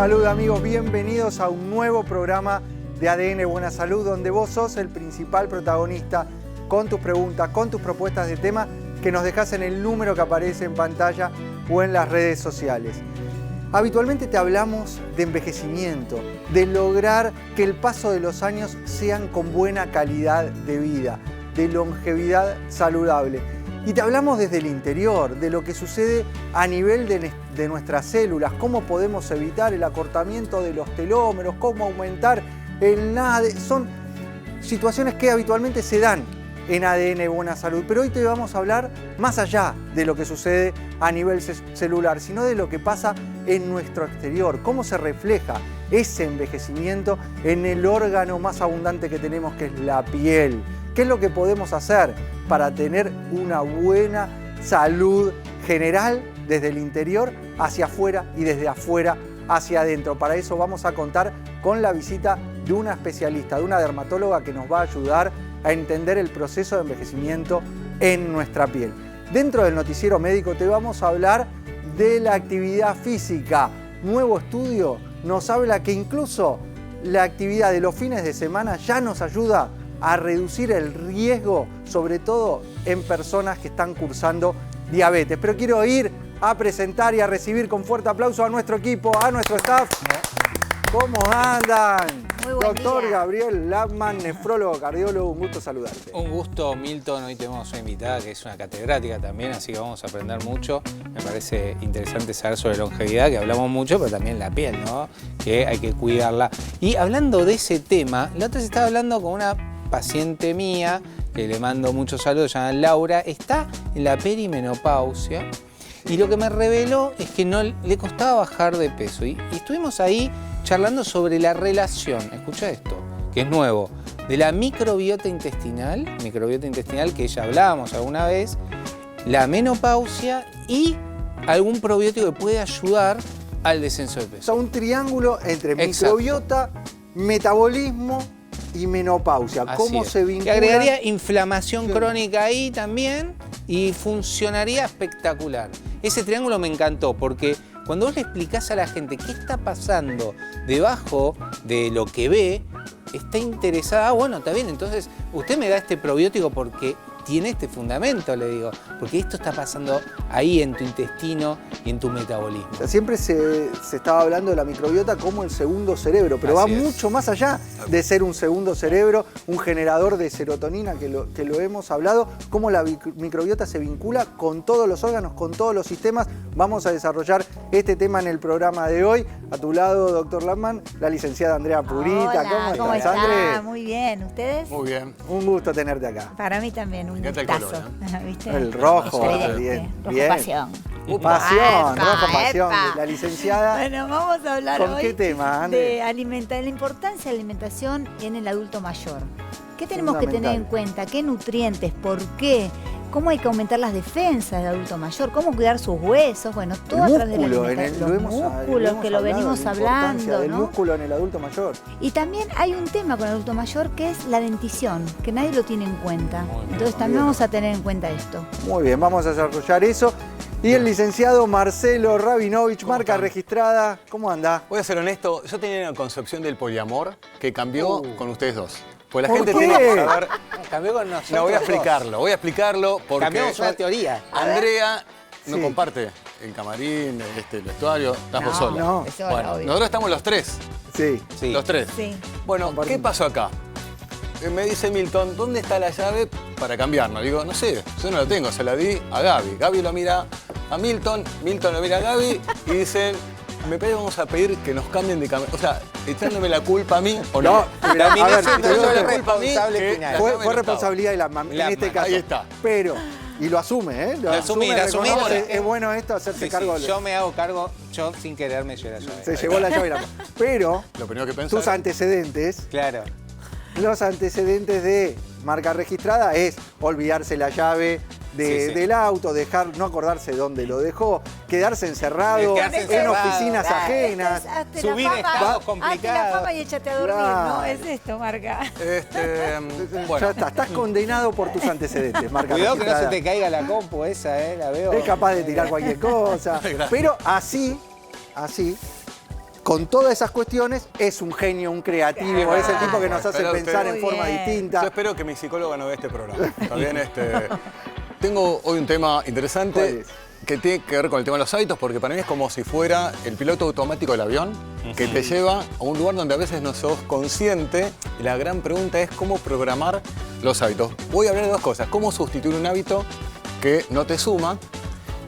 Salud, amigos, bienvenidos a un nuevo programa de ADN Buena Salud, donde vos sos el principal protagonista con tus preguntas, con tus propuestas de tema que nos dejás en el número que aparece en pantalla o en las redes sociales. Habitualmente te hablamos de envejecimiento, de lograr que el paso de los años sean con buena calidad de vida, de longevidad saludable. Y te hablamos desde el interior, de lo que sucede a nivel de nuestras células, cómo podemos evitar el acortamiento de los telómeros, cómo aumentar el NAD. Son situaciones que habitualmente se dan en ADN Buena Salud, pero hoy te vamos a hablar más allá de lo que sucede a nivel celular, sino de lo que pasa en nuestro exterior, cómo se refleja ese envejecimiento en el órgano más abundante que tenemos, que es la piel. ¿Qué es lo que podemos hacer para tener una buena salud general desde el interior hacia afuera y desde afuera hacia adentro? Para eso vamos a contar con la visita de una especialista, de una dermatóloga que nos va a ayudar a entender el proceso de envejecimiento en nuestra piel. Dentro del noticiero médico te vamos a hablar de la actividad física. Nuevo estudio nos habla que incluso la actividad de los fines de semana ya nos ayuda a reducir el riesgo, sobre todo en personas que están cursando diabetes. Pero quiero ir a presentar y a recibir con fuerte aplauso a nuestro equipo, a nuestro staff. ¿Cómo andan? Muy buen Doctor día. Gabriel Lackman, nefrólogo, cardiólogo, un gusto saludarte. Un gusto, Milton. Hoy tenemos una invitada que es una catedrática también, así que vamos a aprender mucho. Me parece interesante saber sobre longevidad, que hablamos mucho, pero también la piel, ¿no? Que hay que cuidarla. Y hablando de ese tema, la otra vez estaba hablando con una paciente mía, que le mando muchos saludos, se llama Laura, está en la perimenopausia. Y lo que me reveló es que no le costaba bajar de peso. Y estuvimos ahí charlando sobre la relación, escucha esto, que es nuevo, de la microbiota intestinal que ya hablábamos alguna vez, la menopausia y algún probiótico que puede ayudar al descenso de O peso. sea, un triángulo entre Exacto. microbiota, metabolismo y menopausia. Así ¿Cómo es. se vincula? Que agregaría inflamación Sí. crónica ahí también y funcionaría espectacular. Ese triángulo me encantó porque cuando vos le explicás a la gente qué está pasando debajo de lo que ve, está interesada. Ah, bueno, está bien, entonces usted me da este probiótico porque tiene este fundamento, le digo, porque esto está pasando ahí en tu intestino y en tu metabolismo. O sea, siempre se estaba hablando de la microbiota como el segundo cerebro, pero Así va es. mucho más allá de ser un segundo cerebro, un generador de serotonina, que lo hemos hablado, cómo la microbiota se vincula con todos los órganos, con todos los sistemas. Vamos a desarrollar este tema en el programa de hoy. A tu lado, doctor Lackman, la licenciada Andrea Purita. Hola, ¿cómo estás, está? André? Muy bien, ¿ustedes? Muy bien. Un gusto tenerte acá. Para mí también, un Me encanta el gustazo. color, ¿Viste? El rojo, Evidente, bien. rojo Bien. pasión. Pasión, Epa, rojo pasión. epa. La licenciada. Bueno, vamos a hablar ¿Con hoy qué tema, André? de la importancia de la alimentación en el adulto mayor. ¿Qué tenemos que tener en Fundamental. cuenta? ¿Qué nutrientes? ¿Por qué? ¿Cómo hay que aumentar las defensas del adulto mayor? ¿Cómo cuidar sus huesos? Bueno, todo a través de la músculo, alimentación. lo Los hemos músculos, que lo hablado, venimos la importancia hablando, del ¿no? músculo en el adulto mayor. Y también hay un tema con el adulto mayor que es la dentición, que nadie lo tiene en cuenta. Muy bien, Entonces también bien. vamos a tener en cuenta esto. Muy bien, vamos a desarrollar eso. Y el licenciado Marcelo Rabinovich, marca están? registrada. ¿Cómo anda? Voy a ser honesto, yo tenía una concepción del poliamor que cambió con ustedes dos. Pues la ¿Por gente qué? tiene que saber. Cambió con nosotros. No, voy a dos. explicarlo porque Cambiamos una teoría. Andrea no Sí. comparte el camarín, el vestuario, estás vos sola. No. Eso Bueno, obvio. nosotros estamos los tres. Sí. Sí. Los tres. Sí. Bueno, Compartimos. ¿qué pasó acá? Me dice Milton, ¿dónde está la llave para cambiarnos? Digo, no sé, yo no la tengo, se la di a Gaby. Gaby lo mira a Milton, Milton lo mira a Gaby y dicen, me parece que vamos a pedir que nos cambien de camarín. O sea, echándome la culpa a mí o no. No, pero, a ver, siendo te digo yo que el responsable que final. la fue llave no responsabilidad de la en Lackman, este caso. ahí está. Pero, y lo asume, ¿eh? Lo asumí, reconoce, lo- es bueno esto, hacerse Sí, sí, cargo. yo me hago cargo, yo sin querer me llevo la llave. Se llevó la llave y la... Pero, Lo primero que pensé. tus antecedentes, Claro. los antecedentes de marca registrada es olvidarse la llave Sí. del auto, no acordarse dónde lo dejó, quedarse encerrado Quedarse en encerrado. oficinas ajenas. Hazte Subir la fama, estados hazte la complicados. fama y échate a dormir, Claro. ¿no? Es esto, Marca. Bueno, Ya está, estás condenado por tus antecedentes, marca Cuidado que no se registrada. te caiga la compu esa, la veo. Es capaz de tirar cualquier cosa. Gracias. Pero así, con todas esas cuestiones, es un genio, un creativo, es el tipo que nos hace Pero pensar usted- en forma Muy bien. Yo distinta. espero que mi psicóloga no vea este programa. ¿Está bien? Tengo hoy un tema ¿Cuál interesante es? que tiene que ver con el tema de los hábitos, porque para mí es como si fuera el piloto automático del avión que te lleva a un lugar donde a veces no sos consciente. Y la gran pregunta es cómo programar los hábitos. Voy a hablar de dos cosas: cómo sustituir un hábito que no te suma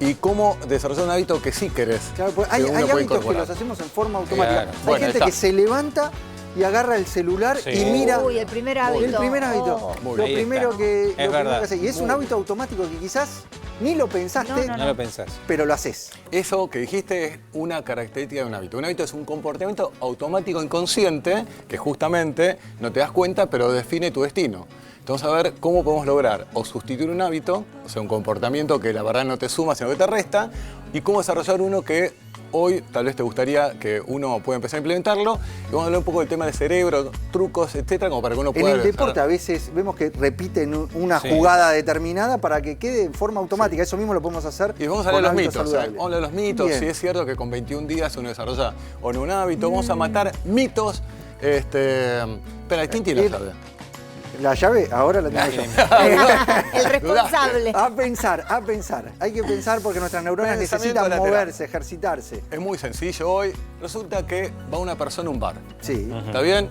y cómo desarrollar un hábito que sí querés. Claro, pues que hay uno hábitos puede que incorporar. los hacemos en forma automática. Claro. Hay Bueno, gente está. que se levanta y agarra el celular Sí. y mira. Uy, el primer hábito. El primer hábito. Oh. Muy Lo bien. primero Ahí que, está. lo primero verdad. que hace. Y es un hábito automático que quizás ni lo pensaste, No, No lo pensás. pero lo haces. Eso que dijiste es una característica de un hábito. Un hábito es un comportamiento automático inconsciente que justamente no te das cuenta, pero define tu destino. Entonces, a ver cómo podemos lograr o sustituir un hábito, o sea, un comportamiento que la verdad no te suma, sino que te resta, y cómo desarrollar uno que hoy tal vez te gustaría que uno pueda empezar a implementarlo. Y vamos a hablar un poco del tema del cerebro, trucos, etcétera, como para que uno En pueda... el deporte a veces vemos que repiten una Sí. jugada determinada para que quede en forma automática. Eso mismo lo podemos hacer. Y vamos a hablar de con los hábitos mitos. saludables. Vamos a hablar de los mitos. Bien. Si es cierto que con 21 días uno desarrolla o no un hábito. Vamos a matar mitos. Espera, ¿quién tiene la llave? La llave ahora la tengo yo. El responsable. A pensar, a pensar. Hay que pensar porque nuestras neuronas Pensamiento necesitan lateral. moverse, ejercitarse. Es muy sencillo hoy. Resulta que va una persona a un bar. Sí. ¿Está bien?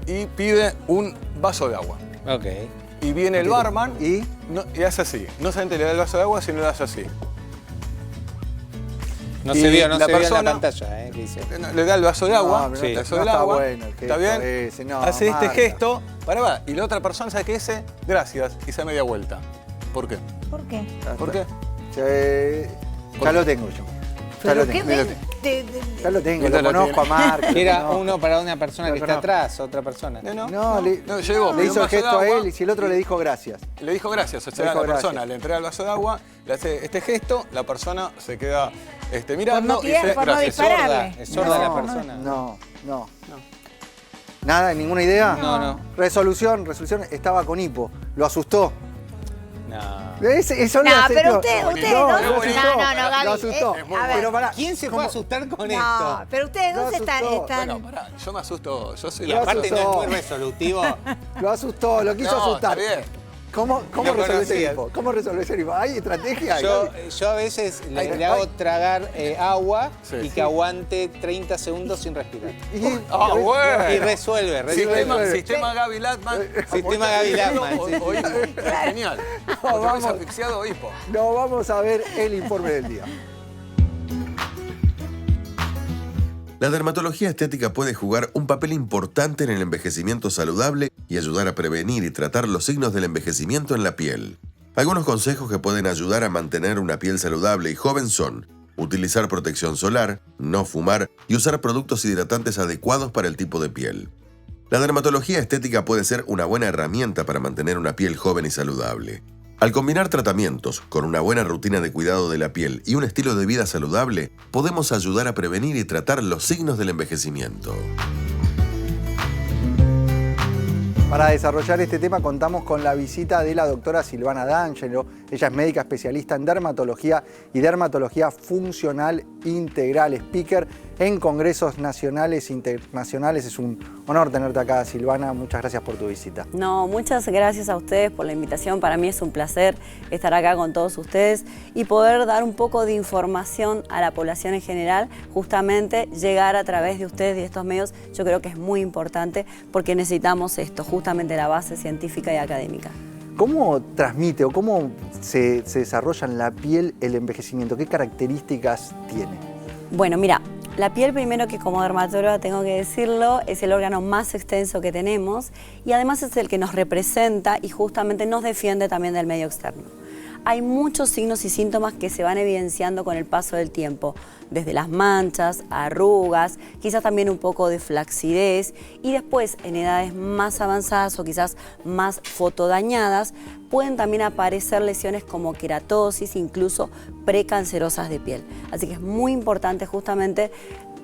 Y pide un vaso de agua. Ok. Y viene el barman ¿Y? y hace así. No solamente le da el vaso de agua, sino le hace así. No Y se vio, no la se vio en la persona- pantalla, ¿qué dice? Le da el vaso de agua, No, sí. el vaso no del está agua, bueno el ¿está gesto bien? ese, no, hace este Marta. gesto, va, y la otra persona sabe qué dice, gracias, y se da media vuelta. ¿Por qué? ¿Por qué? ¿Por qué? Ya lo tengo yo. Ya lo ¿Pero qué tengo. ven? Ya lo tengo, Mientras lo lo conozco a tiene. Marc. Era lo conozco. uno para una persona Lo que está conozco. atrás, otra persona. No, le llegó, le pidió un hizo el vaso de gesto a agua, él y si el otro le dijo gracias. le dijo gracias, o Le sea, dijo la persona gracias. le entrega el vaso de agua, le hace este gesto, la persona se queda mirando Por no y dice tirar, por no gracias. dispararle. Es sorda la No, persona. No. ¿Nada? ¿Ninguna idea? No. Resolución. Estaba con hipo. Lo asustó. No. Eso No, le hace- pero usted, no, no, lo asustó. Gaby. Lo asustó. A ver. Pero pará, ¿Quién se ¿cómo? puede asustar con No, esto? pero ustedes Lo dos están... asustó. Bueno, pará, yo me asusto, yo soy Y la aparte no asustó. es muy resolutivo. Lo asustó, lo quiso No, asustar. está bien. ¿Cómo Lo resolvés el conocía. hipo? ¿Cómo resolvés el hipo? ¿Hay estrategia? Yo a veces Ay, le hago ay. tragar agua Sí. y que aguante 30 segundos sin respirar. Ah, bueno. Y resuelve. Sistema Gaby Latman. Sistema Gaby Latman, sí. Genial. Otra vez vamos. asfixiado hipo. No, vamos a ver el informe del día. La dermatología estética puede jugar un papel importante en el envejecimiento saludable y ayudar a prevenir y tratar los signos del envejecimiento en la piel. Algunos consejos que pueden ayudar a mantener una piel saludable y joven son: utilizar protección solar, no fumar y usar productos hidratantes adecuados para el tipo de piel. La dermatología estética puede ser una buena herramienta para mantener una piel joven y saludable. Al combinar tratamientos con una buena rutina de cuidado de la piel y un estilo de vida saludable, podemos ayudar a prevenir y tratar los signos del envejecimiento. Para desarrollar este tema contamos con la visita de la doctora Silvana D'Angelo. Ella es médica especialista en dermatología y dermatología funcional integral, speaker en congresos nacionales e internacionales. Es un honor tenerte acá, Silvana. Muchas gracias por tu visita. No, muchas gracias a ustedes por la invitación. Para mí es un placer estar acá con todos ustedes y poder dar un poco de información a la población en general. Justamente llegar a través de ustedes y de estos medios, yo creo que es muy importante porque necesitamos esto, justamente la base científica y académica. ¿Cómo transmite o cómo se desarrolla en la piel el envejecimiento? ¿Qué características tiene? Bueno, mira, la piel primero que como dermatóloga tengo que decirlo, es el órgano más extenso que tenemos y además es el que nos representa y justamente nos defiende también del medio externo. Hay muchos signos y síntomas que se van evidenciando con el paso del tiempo, desde las manchas, arrugas, quizás también un poco de flacidez y después en edades más avanzadas o quizás más fotodañadas pueden también aparecer lesiones como queratosis, incluso precancerosas de piel. Así que es muy importante justamente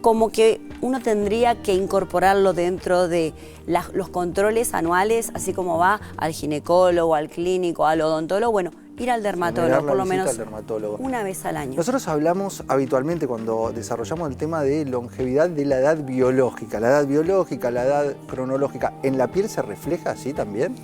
como que uno tendría que incorporarlo dentro de los controles anuales, así como va al ginecólogo, al clínico, al odontólogo. Bueno, ir al dermatólogo, Generar la por lo visita menos al dermatólogo. una vez al año. Nosotros hablamos habitualmente cuando desarrollamos el tema de longevidad de la edad biológica. La edad biológica, la edad cronológica. ¿En la piel se refleja así también?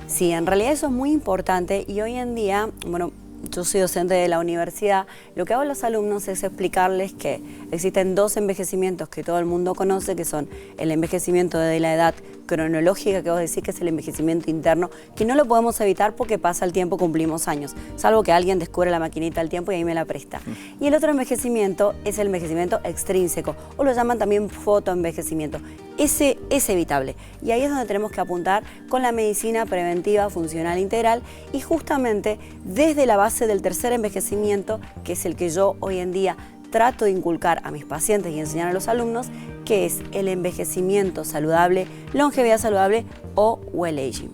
Sí, en realidad eso es muy importante y hoy en día, bueno, yo soy docente de la universidad, lo que hago a los alumnos es explicarles que existen 2 envejecimientos que todo el mundo conoce, que son el envejecimiento de la edad cronológica, que vos decís que es el envejecimiento interno, que no lo podemos evitar porque pasa el tiempo, cumplimos años, salvo que alguien descubre la maquinita del tiempo y ahí me la presta. Y el otro envejecimiento es el envejecimiento extrínseco, o lo llaman también fotoenvejecimiento. Ese es evitable y ahí es donde tenemos que apuntar con la medicina preventiva funcional integral y justamente desde la base del tercer envejecimiento, que es el que yo hoy en día trato de inculcar a mis pacientes y enseñar a los alumnos, que es el envejecimiento saludable, longevidad saludable o well aging.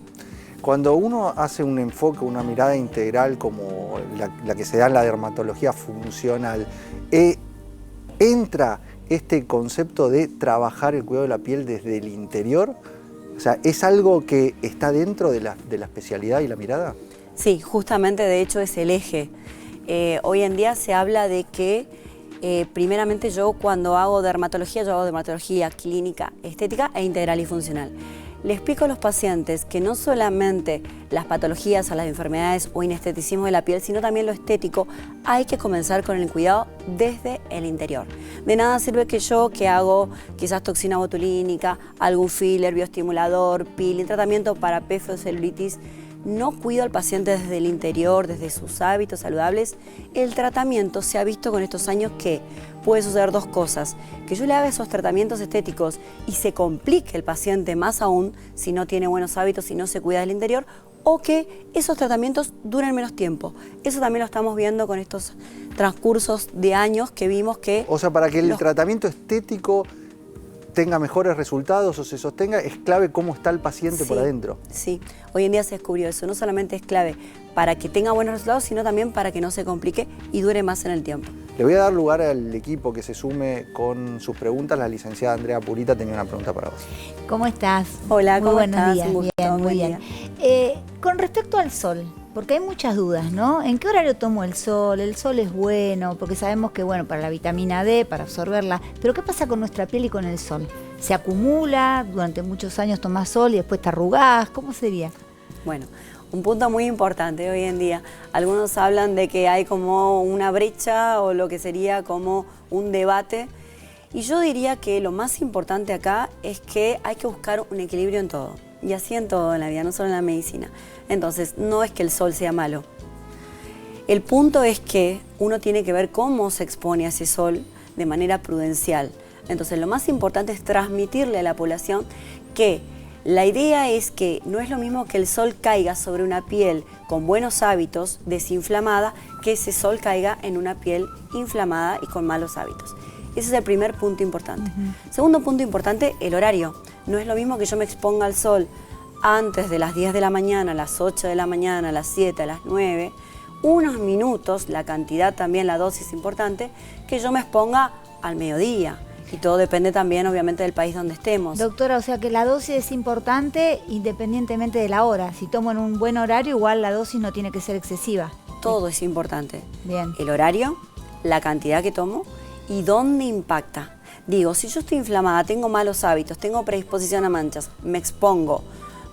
Cuando uno hace un enfoque, una mirada integral como la que se da en la dermatología funcional, entra este concepto de trabajar el cuidado de la piel desde el interior. O sea, ¿es algo que está dentro de la especialidad y la mirada? Sí, justamente de hecho es el eje. Hoy en día se habla de que primeramente yo cuando hago dermatología clínica, estética e integral y funcional. Le explico a los pacientes que no solamente las patologías o las enfermedades o inesteticismo de la piel, sino también lo estético, hay que comenzar con el cuidado desde el interior. De nada sirve que yo, que hago quizás toxina botulínica, algún filler, bioestimulador, peeling, tratamiento para PF o celulitis, no cuido al paciente desde el interior, desde sus hábitos saludables. El tratamiento se ha visto con estos años que puede suceder 2 cosas, que yo le haga esos tratamientos estéticos y se complique el paciente más aún si no tiene buenos hábitos, si no se cuida del interior, o que esos tratamientos duren menos tiempo. Eso también lo estamos viendo con estos transcursos de años que vimos que... O sea, para que el tratamiento estético tenga mejores resultados o se sostenga, es clave cómo está el paciente por adentro. Sí, hoy en día se descubrió eso. No solamente es clave para que tenga buenos resultados, sino también para que no se complique y dure más en el tiempo. Le voy a dar lugar al equipo que se sume con sus preguntas. La licenciada Andrea Purita tenía una pregunta para vos. ¿Cómo estás? Hola, ¿cómo buenos estás? días. Un gusto, Bien, muy buen bien. día. Con respecto al sol, porque hay muchas dudas, ¿no? ¿En qué horario tomo el sol? ¿El sol es bueno? Porque sabemos que, bueno, para la vitamina D, para absorberla. Pero ¿qué pasa con nuestra piel y con el sol? ¿Se acumula? ¿Durante muchos años tomás sol y después te arrugás? ¿Cómo sería? Bueno, un punto muy importante hoy en día. Algunos hablan de que hay como una brecha o lo que sería como un debate. Y yo diría que lo más importante acá es que hay que buscar un equilibrio en todo. Y así en todo en la vida, no solo en la medicina. Entonces, no es que el sol sea malo. El punto es que uno tiene que ver cómo se expone a ese sol de manera prudencial. Entonces, lo más importante es transmitirle a la población que la idea es que no es lo mismo que el sol caiga sobre una piel con buenos hábitos, desinflamada, que ese sol caiga en una piel inflamada y con malos hábitos. Ese es el primer punto importante. Segundo punto importante, el horario. No es lo mismo que yo me exponga al sol antes de las 10 de la mañana, a las 8 de la mañana, a las 7, a las 9, unos minutos, la cantidad también, la dosis importante, que yo me exponga al mediodía. Y todo depende también, obviamente, del país donde estemos. Doctora, o sea que la dosis es importante independientemente de la hora. Si tomo en un buen horario, igual la dosis no tiene que ser excesiva. Todo es importante. Bien. El horario, la cantidad que tomo y dónde impacta. Digo, si yo estoy inflamada, tengo malos hábitos, tengo predisposición a manchas, me expongo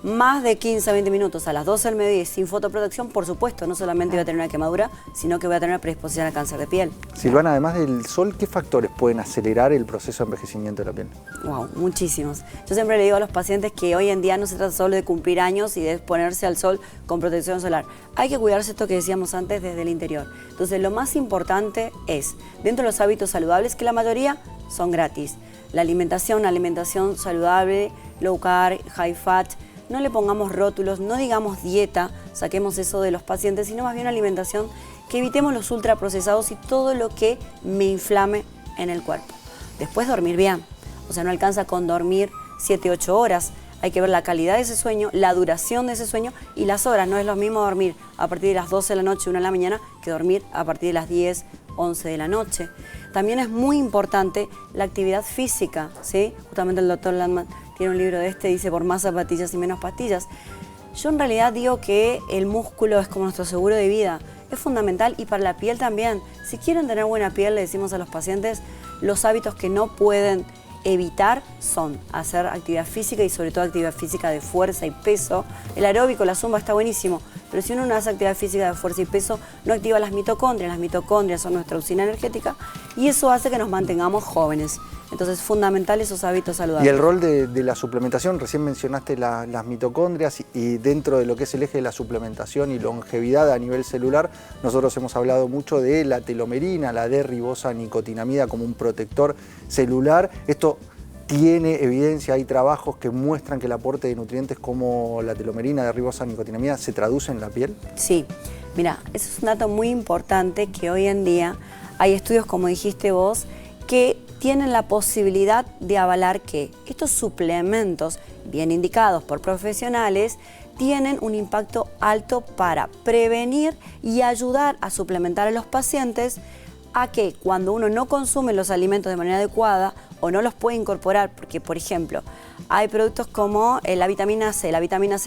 más de 15 a 20 minutos a las 12 del mediodía sin fotoprotección, por supuesto, no solamente voy a tener una quemadura, sino que voy a tener una predisposición a cáncer de piel. Silvana, además del sol, ¿qué factores pueden acelerar el proceso de envejecimiento de la piel? Wow, muchísimos. Yo siempre le digo a los pacientes que hoy en día no se trata solo de cumplir años y de exponerse al sol con protección solar. Hay que cuidarse esto que decíamos antes desde el interior. Entonces, lo más importante es, dentro de los hábitos saludables, que la mayoría son gratis. La alimentación, una alimentación saludable, low carb, high fat. No le pongamos rótulos, no digamos dieta, saquemos eso de los pacientes, sino más bien una alimentación que evitemos los ultraprocesados y todo lo que me inflame en el cuerpo. Después dormir bien, o sea, no alcanza con dormir 7-8 horas. Hay que ver la calidad de ese sueño, la duración de ese sueño y las horas. No es lo mismo dormir a partir de las 12 de la noche, 1 de la mañana, que dormir a partir de las 10, 11 de la noche. También es muy importante la actividad física, ¿sí? Justamente el doctor Landman tiene un libro de dice por más zapatillas y menos pastillas. Yo en realidad digo que el músculo es como nuestro seguro de vida, es fundamental y para la piel también. Si quieren tener buena piel, le decimos a los pacientes, los hábitos que no pueden evitar son hacer actividad física y sobre todo actividad física de fuerza y peso. El aeróbico, la zumba está buenísimo, pero si uno no hace actividad física de fuerza y peso, no activa las mitocondrias son nuestra usina energética y eso hace que nos mantengamos jóvenes. Entonces, fundamental esos hábitos saludables. Y el rol de la suplementación, recién mencionaste las mitocondrias y dentro de lo que es el eje de la suplementación y longevidad a nivel celular, nosotros hemos hablado mucho de la telomerina, la D-ribosanicotinamida como un protector celular. Esto tiene evidencia, hay trabajos que muestran que el aporte de nutrientes como la telomerina, D-ribosanicotinamida, se traduce en la piel. Sí, mira, eso es un dato muy importante que hoy en día hay estudios, como dijiste vos, que tienen la posibilidad de avalar que estos suplementos, bien indicados por profesionales, tienen un impacto alto para prevenir y ayudar a suplementar a los pacientes a que cuando uno no consume los alimentos de manera adecuada o no los puede incorporar, porque por ejemplo, hay productos como la vitamina C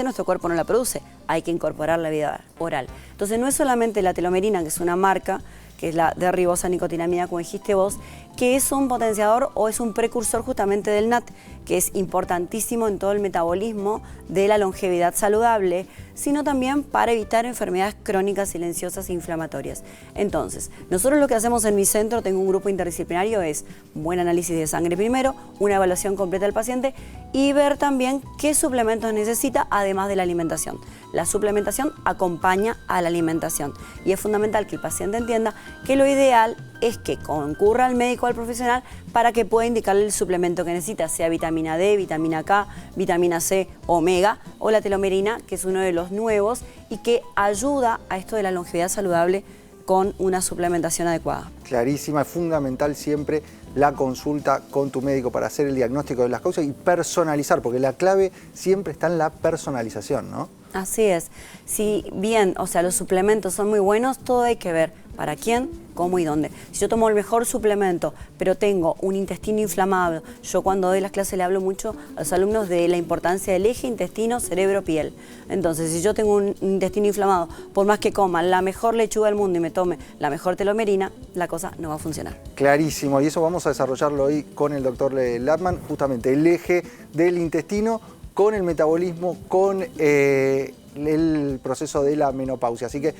nuestro cuerpo no la produce, hay que incorporar la vía oral. Entonces no es solamente la telomerina, que es una marca, que es la D-ribosanicotinamida, como dijiste vos, que es un potenciador o es un precursor justamente del NAT, que es importantísimo en todo el metabolismo de la longevidad saludable, sino también para evitar enfermedades crónicas silenciosas e inflamatorias. Entonces, nosotros lo que hacemos en mi centro, tengo un grupo interdisciplinario, es un buen análisis de sangre primero, una evaluación completa del paciente y ver también qué suplementos necesita además de la alimentación. La suplementación acompaña a la alimentación y es fundamental que el paciente entienda que lo ideal es que concurra al médico o al profesional para que pueda indicarle el suplemento que necesita, sea vitamina D, vitamina K, vitamina C, omega o la telomerina, que es uno de los nuevos y que ayuda a esto de la longevidad saludable con una suplementación adecuada. Clarísima, es fundamental siempre la consulta con tu médico para hacer el diagnóstico de las causas y personalizar, porque la clave siempre está en la personalización, ¿no? Así es. Si bien, o sea, los suplementos son muy buenos, todo hay que ver para quién, cómo y dónde. Si yo tomo el mejor suplemento, pero tengo un intestino inflamado, yo cuando doy las clases le hablo mucho a los alumnos de la importancia del eje intestino-cerebro-piel. Entonces, si yo tengo un intestino inflamado, por más que coma la mejor lechuga del mundo y me tome la mejor telomerina, la cosa no va a funcionar. Clarísimo, y eso vamos a desarrollarlo hoy con el doctor Latman, justamente el eje del intestino con el metabolismo, con el proceso de la menopausia. Así que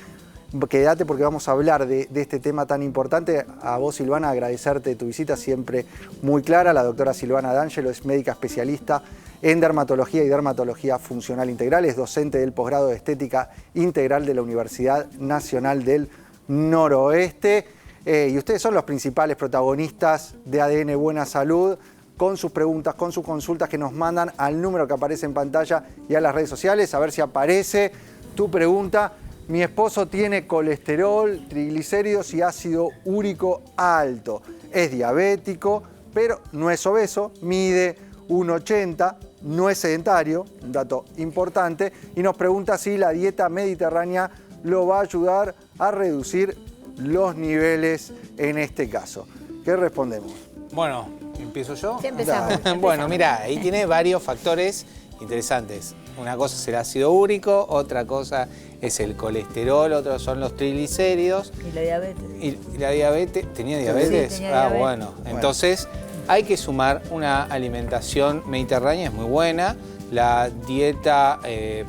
quédate porque vamos a hablar de este tema tan importante. A vos, Silvana, agradecerte tu visita, siempre muy clara. La doctora Silvana D'Angelo es médica especialista en dermatología y dermatología funcional integral. Es docente del posgrado de estética integral de la Universidad Nacional del Noroeste. Y ustedes son los principales protagonistas de ADN Buena Salud, con sus preguntas, con sus consultas que nos mandan al número que aparece en pantalla y a las redes sociales. A ver si aparece tu pregunta. Mi esposo tiene colesterol, triglicéridos y ácido úrico alto. Es diabético, pero no es obeso, mide 1,80, no es sedentario, un dato importante, y nos pregunta si la dieta mediterránea lo va a ayudar a reducir los niveles en este caso. ¿Qué respondemos? Bueno, ¿empiezo yo? Sí, empezamos. Bueno, mira, ahí tiene varios factores interesantes. Una cosa es el ácido úrico, otra cosa es el colesterol, otros son los triglicéridos. Y la diabetes. ¿Y la diabetes? ¿Tenía diabetes? Sí, tenía diabetes. Bueno. Entonces hay que sumar una alimentación mediterránea, es muy buena. La dieta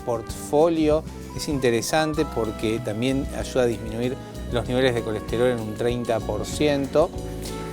portfolio es interesante porque también ayuda a disminuir los niveles de colesterol en un 30%.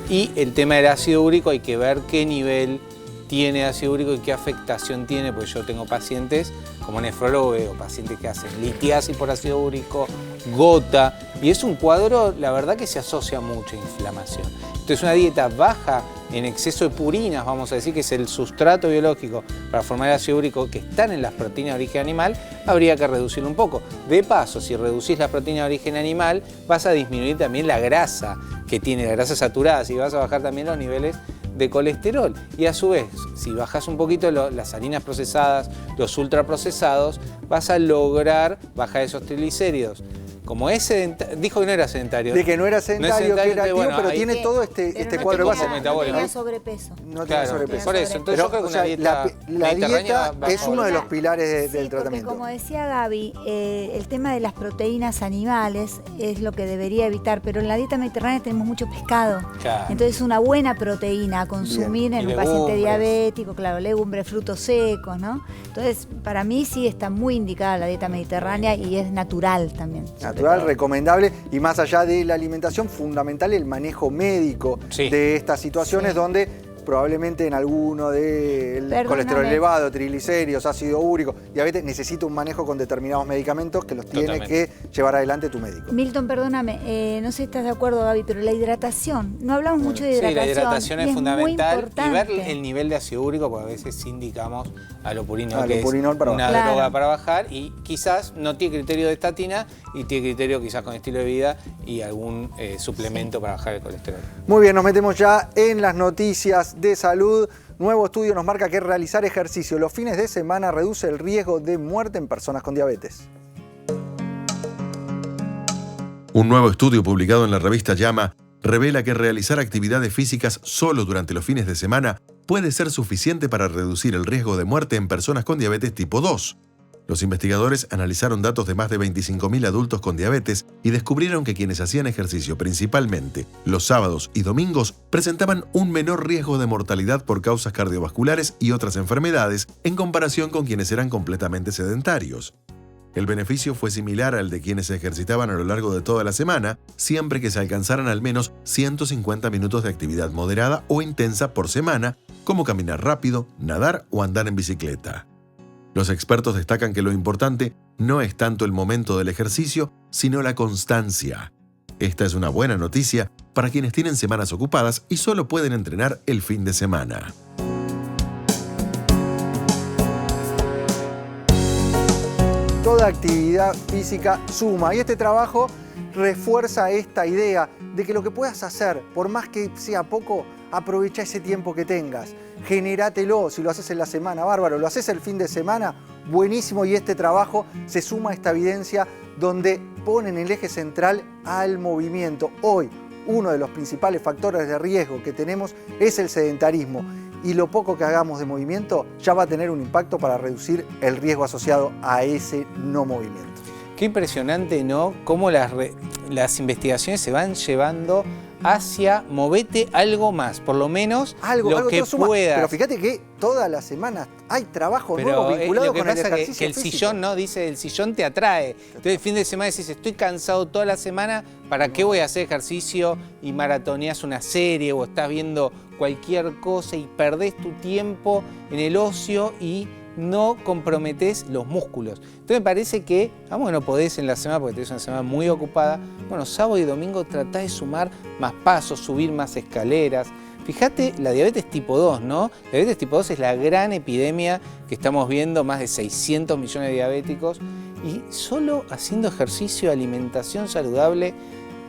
Y el tema del ácido úrico, hay que ver qué nivel tiene ácido úrico y qué afectación tiene, porque yo tengo pacientes como nefrólogo, veo pacientes que hacen litiasis por ácido úrico, gota, y es un cuadro, la verdad, que se asocia mucho a inflamación. Entonces, una dieta baja en exceso de purinas, vamos a decir, que es el sustrato biológico para formar el ácido úrico que están en las proteínas de origen animal, habría que reducirlo un poco. De paso, si reducís las proteínas de origen animal, vas a disminuir también la grasa que tiene, la grasa saturada, y vas a bajar también los niveles de colesterol. Y a su vez, si bajas un poquito las harinas procesadas, los ultraprocesados, vas a lograr bajar esos triglicéridos como es sedentario, dijo que no era sedentario. De que no era sedentario, que era activo, bueno, pero ahí- tiene todo este Pero cuadro no base. tenía, no metabólico. tenía sobrepeso. No tiene Claro, sobrepeso. por eso. Entonces Pero, yo creo que o sea, una dieta la mediterránea dieta va a es uno de los favorecer. pilares del Sí, tratamiento. porque como decía Gaby, el tema de las proteínas animales es lo que debería evitar, pero en la dieta mediterránea tenemos mucho pescado. Claro. Entonces una buena proteína a consumir Bien. en Y un paciente legumbres. diabético, claro, legumbres, frutos secos, ¿no? Entonces, para mí sí está muy indicada la dieta mediterránea y es natural también. sobre Natural, todo. recomendable, y más allá de la alimentación, fundamental el manejo médico Sí. de estas situaciones Sí. donde probablemente en alguno del Perdóname. colesterol elevado, triglicéridos, ácido úrico, diabetes, necesita un manejo con determinados medicamentos que los tiene Totalmente. que llevar adelante tu médico. Milton, perdóname, no sé si estás de acuerdo, Gaby, pero la hidratación, no hablamos mucho de Sí, hidratación. la hidratación y es fundamental muy y importante. ver el nivel de ácido úrico, porque a veces indicamos alopurinol, que Alopurinol es para una bajar. droga Claro. para bajar y quizás no tiene criterio de estatina y tiene criterio quizás con estilo de vida y algún suplemento para bajar el colesterol. Muy bien, nos metemos ya en las noticias de salud. Nuevo estudio nos marca que realizar ejercicio los fines de semana reduce el riesgo de muerte en personas con diabetes. Un nuevo estudio publicado en la revista JAMA revela que realizar actividades físicas solo durante los fines de semana puede ser suficiente para reducir el riesgo de muerte en personas con diabetes tipo 2. Los investigadores analizaron datos de más de 25.000 adultos con diabetes y descubrieron que quienes hacían ejercicio principalmente los sábados y domingos presentaban un menor riesgo de mortalidad por causas cardiovasculares y otras enfermedades en comparación con quienes eran completamente sedentarios. El beneficio fue similar al de quienes se ejercitaban a lo largo de toda la semana, siempre que se alcanzaran al menos 150 minutos de actividad moderada o intensa por semana, como caminar rápido, nadar o andar en bicicleta. Los expertos destacan que lo importante no es tanto el momento del ejercicio, sino la constancia. Esta es una buena noticia para quienes tienen semanas ocupadas y solo pueden entrenar el fin de semana. Toda actividad física suma y este trabajo refuerza esta idea de que lo que puedas hacer, por más que sea poco, aprovecha ese tiempo que tengas, genérátelo. Si lo haces en la semana, bárbaro, lo haces el fin de semana, buenísimo, y este trabajo se suma a esta evidencia donde ponen el eje central al movimiento. Hoy, uno de los principales factores de riesgo que tenemos es el sedentarismo, y lo poco que hagamos de movimiento ya va a tener un impacto para reducir el riesgo asociado a ese no movimiento. Qué impresionante, ¿no? Cómo las investigaciones se van llevando hacia movete algo más, por lo menos lo que todo suma. puedas. Pero fíjate que todas las semanas hay trabajo nuevo Pero vinculado lo que con el pasa ejercicio que el físico. sillón, ¿no? Dice, el sillón te atrae. Entonces el fin de semana decís, estoy cansado toda la semana, ¿para qué voy a hacer ejercicio? Y maratoneás una serie o estás viendo cualquier cosa y perdés tu tiempo en el ocio y no comprometés los músculos. Entonces me parece que, vamos, no podés en la semana porque tenés una semana muy ocupada. Bueno, sábado y domingo tratá de sumar más pasos, subir más escaleras. Fíjate, la diabetes tipo 2, ¿no? La diabetes tipo 2 es la gran epidemia que estamos viendo, más de 600 millones de diabéticos, y solo haciendo ejercicio, alimentación saludable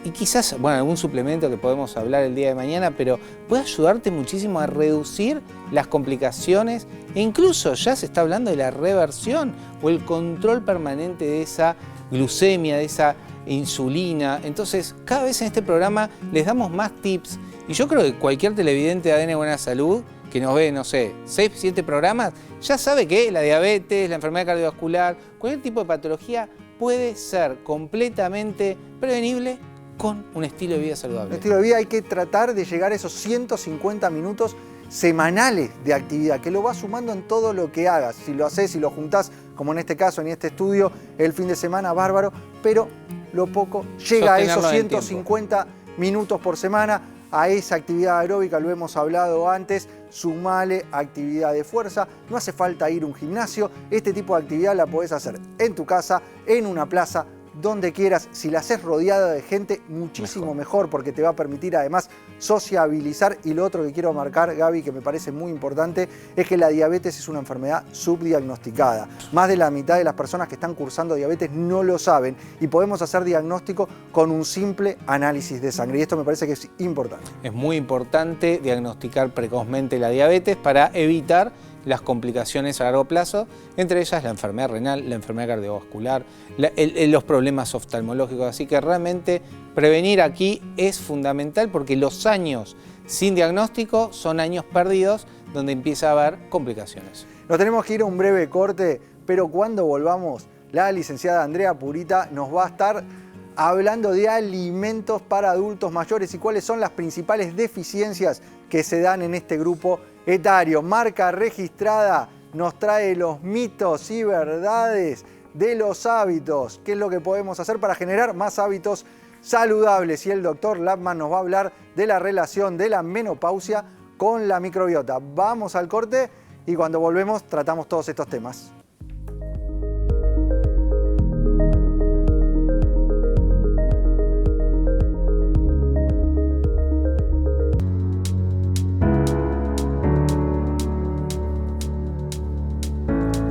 y quizás, bueno, algún suplemento que podemos hablar el día de mañana, pero puede ayudarte muchísimo a reducir las complicaciones e incluso ya se está hablando de la reversión o el control permanente de esa glucemia, de esa insulina. Entonces, cada vez en este programa les damos más tips y yo creo que cualquier televidente de ADN Buena Salud que nos ve, no sé, 6, 7 programas, ya sabe que la diabetes, la enfermedad cardiovascular, cualquier tipo de patología puede ser completamente prevenible con un estilo de vida saludable. En el estilo de vida hay que tratar de llegar a esos 150 minutos semanales de actividad, que lo vas sumando en todo lo que hagas. Si lo haces, si lo juntás, como en este caso, en este estudio, el fin de semana, bárbaro, pero lo poco llega a esos Sostenerlo en el 150 minutos por semana, a esa actividad aeróbica, lo hemos hablado antes, sumale actividad de fuerza, no hace falta ir a un gimnasio, este tipo de actividad la podés hacer en tu casa, en una plaza, donde quieras. Si la haces rodeada de gente, muchísimo mejor, porque te va a permitir además sociabilizar. Y lo otro que quiero marcar, Gaby, que me parece muy importante, es que la diabetes es una enfermedad subdiagnosticada. Más de la mitad de las personas que están cursando diabetes no lo saben y podemos hacer diagnóstico con un simple análisis de sangre. Y esto me parece que es importante. Es muy importante diagnosticar precozmente la diabetes para evitar las complicaciones a largo plazo, entre ellas la enfermedad renal, la enfermedad cardiovascular, los problemas oftalmológicos. Así que realmente prevenir aquí es fundamental porque los años sin diagnóstico son años perdidos donde empieza a haber complicaciones. Nos tenemos que ir a un breve corte, pero cuando volvamos, la licenciada Andrea Purita nos va a estar hablando de alimentos para adultos mayores y cuáles son las principales deficiencias que se dan en este grupo etario. Marca Registrada nos trae los mitos y verdades de los hábitos. ¿Qué es lo que podemos hacer para generar más hábitos saludables? Y el doctor Lapman nos va a hablar de la relación de la menopausia con la microbiota. Vamos al corte y cuando volvemos tratamos todos estos temas.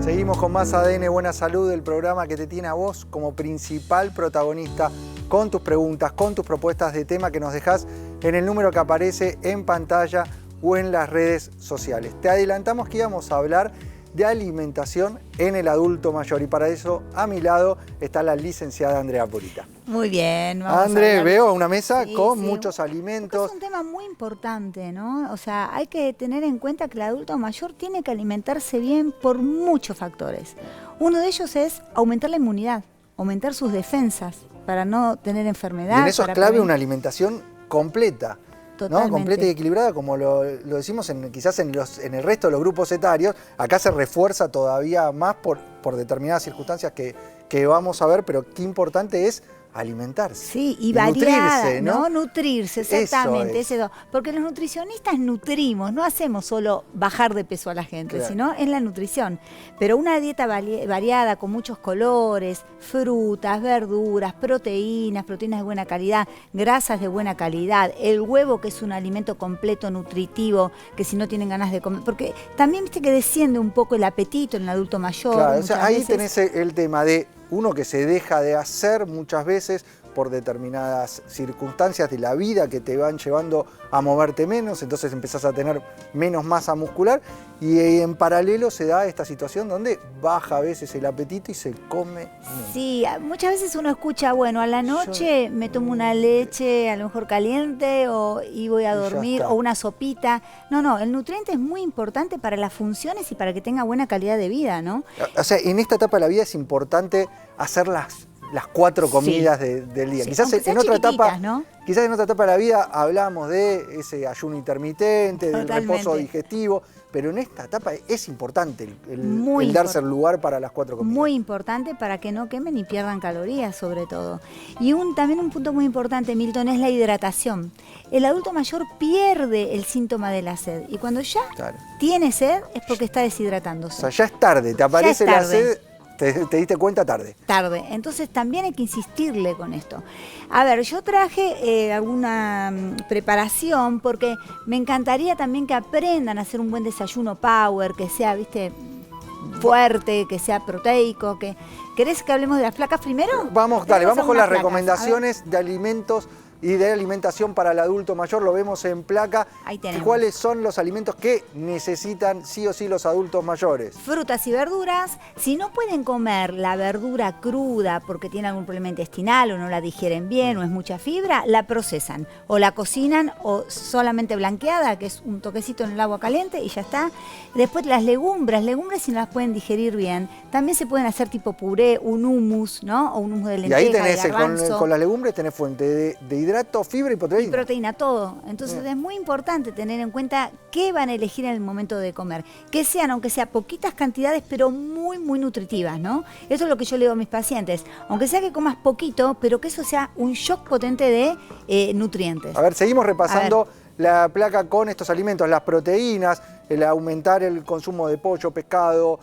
Seguimos con más ADN Buena Salud, el programa que te tiene a vos como principal protagonista con tus preguntas, con tus propuestas de tema que nos dejás en el número que aparece en pantalla o en las redes sociales. Te adelantamos que íbamos a hablar de alimentación en el adulto mayor y para eso a mi lado está la licenciada Andrea Purita. Muy bien. Vamos André, a hablar. veo una mesa Sí, con sí, muchos alimentos. Es un tema muy importante, ¿no? O sea, hay que tener en cuenta que el adulto mayor tiene que alimentarse bien por muchos factores. Uno de ellos es aumentar la inmunidad, aumentar sus defensas para no tener enfermedad. Y en eso es para clave prevenir. una alimentación completa. ¿No? Totalmente. Completa y equilibrada, como lo decimos quizás en el resto de los grupos etarios. Acá se refuerza todavía más por determinadas circunstancias que vamos a ver, pero qué importante es alimentarse. Sí, y variada, nutrirse, ¿no? Nutrirse, Eso exactamente. es. Eso. Porque los nutricionistas nutrimos, no hacemos solo bajar de peso a la gente, Claro. sino en la nutrición. Pero una dieta variada, con muchos colores, frutas, verduras, proteínas de buena calidad, grasas de buena calidad, el huevo, que es un alimento completo, nutritivo, que si no tienen ganas de comer, porque también viste que desciende un poco el apetito en el adulto mayor. Claro, o sea, muchas ahí veces. tenés el tema de uno que se deja de hacer muchas veces por determinadas circunstancias de la vida que te van llevando a moverte menos, entonces empezás a tener menos masa muscular y en paralelo se da esta situación donde baja a veces el apetito y se come menos. Sí, muchas veces uno escucha, bueno, a la noche me tomo una leche a lo mejor caliente y voy a Y ya dormir, está. o una sopita. No, el nutriente es muy importante para las funciones y para que tenga buena calidad de vida, ¿no? O sea, en esta etapa de la vida es importante hacer las 4 comidas del día. Sí, Quizás aunque sean en otra etapa, chiquititas, ¿no? quizás en otra etapa de la vida hablamos de ese ayuno intermitente, del Totalmente. reposo digestivo, pero en esta etapa es importante Muy el darse importante. el lugar para las 4 comidas. Muy importante para que no quemen y pierdan calorías, sobre todo. Y también un punto muy importante, Milton, es la hidratación. El adulto mayor pierde el síntoma de la sed y cuando ya Claro. tiene sed es porque está O deshidratándose. sea, ya es tarde, te aparece la tarde. sed, te diste cuenta tarde. Tarde. Entonces también hay que insistirle con esto. A ver, yo traje alguna preparación porque me encantaría también que aprendan a hacer un buen desayuno power, que sea, viste, fuerte, que sea proteico. ¿Querés que hablemos de las placas primero? Vamos con Tenemos las algunas placas. recomendaciones de alimentos y de alimentación para el adulto mayor, lo vemos en placa. Ahí tenemos. ¿Cuáles son los alimentos que necesitan sí o sí los adultos mayores? Frutas y verduras. Si no pueden comer la verdura cruda porque tiene algún problema intestinal o no la digieren bien o es mucha fibra, la procesan o la cocinan o solamente blanqueada, que es un toquecito en el agua caliente y ya está. Después las legumbres si no las pueden digerir bien, también se pueden hacer tipo puré, un hummus, ¿no? O un hummus de Y lenteja, ahí tenés, de garbanzo. con las legumbres tenés fuente de hidrato, fibra y Y proteína. proteína, todo. Entonces es muy importante tener en cuenta qué van a elegir en el momento de comer. Que sean, aunque sea poquitas cantidades, pero muy, muy nutritivas, ¿no? Eso es lo que yo le digo a mis pacientes. Aunque sea que comas poquito, pero que eso sea un shock potente de nutrientes. A ver, seguimos repasando la placa con estos alimentos, las proteínas, el aumentar el consumo de pollo, pescado,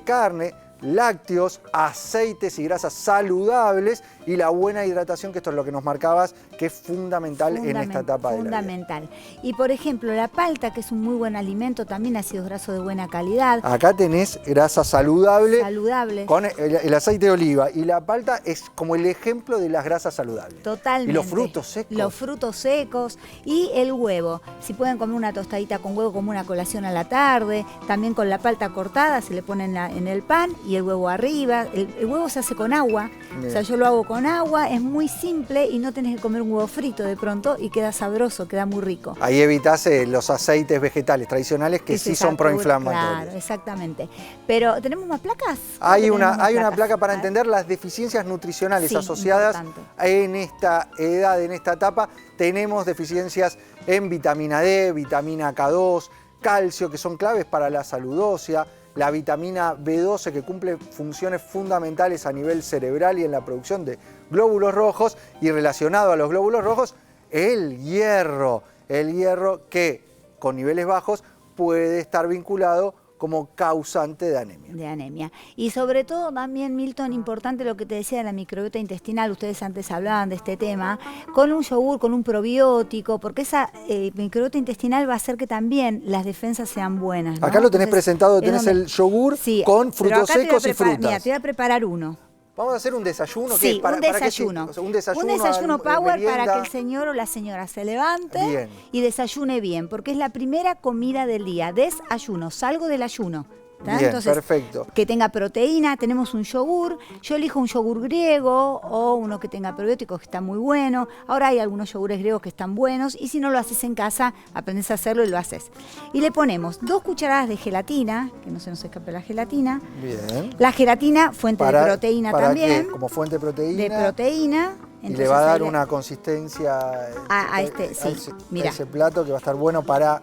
carne, lácteos, aceites y grasas saludables y la buena hidratación, que esto es lo que nos marcabas, que es fundamental en esta etapa de la vida. Fundamental. Y por ejemplo, la palta, que es un muy buen alimento, también ácidos grasos de buena calidad. Acá tenés grasa saludable. Saludable. Con el aceite de oliva. Y la palta es como el ejemplo de las grasas saludables. Totalmente. Y los frutos secos. Los frutos secos y el huevo. Si pueden comer una tostadita con huevo como una colación a la tarde, también con la palta cortada se le pone en el pan y el huevo arriba. El huevo se hace con agua. Bien. O sea, yo lo hago con agua, es muy simple y no tenés que comer un huevo frito de pronto y queda sabroso, queda muy rico. Ahí evitás los aceites vegetales tradicionales que sí son proinflamatorios. Claro, exactamente. Pero, ¿tenemos más placas? Hay ¿O una tenemos más placas? placa para A ver. entender las deficiencias nutricionales Sí, asociadas importante. en esta edad, en esta etapa. Tenemos deficiencias en vitamina D, vitamina K2, calcio, que son claves para la salud ósea, la vitamina B12, que cumple funciones fundamentales a nivel cerebral y en la producción de glóbulos rojos, y relacionado a los glóbulos rojos, el hierro que con niveles bajos puede estar vinculado como causante de anemia. Y sobre todo también, Milton, importante lo que te decía de la microbiota intestinal, ustedes antes hablaban de este tema, con un yogur, con un probiótico, porque esa microbiota intestinal va a hacer que también las defensas sean buenas, ¿no? Acá lo tenés Entonces, presentado, es tenés donde- el yogur Sí, con pero frutos acá te voy a secos y preparar- frutas. Mira, te voy a preparar uno. Vamos a hacer un desayuno. Sí, ¿Para un qué desayuno. o sea, un desayuno power merienda. para que el señor o la señora se levante Bien. y desayune bien, porque es la primera comida del día. Desayuno, salgo del ayuno. ¿tá? Bien, perfecto. Que tenga proteína, tenemos un yogur. Yo elijo un yogur griego o uno que tenga probióticos, que está muy bueno. Ahora hay algunos yogures griegos que están buenos y si no lo haces en casa, aprendes a hacerlo y lo haces. Y le ponemos 2 cucharadas de gelatina, que no se nos escape la gelatina. Bien. La gelatina, fuente de proteína ¿para también. qué? Como fuente de proteína. De proteína. Y Entonces, le va a dar ahí una consistencia a este, sí, mira. a ese plato que va a estar bueno para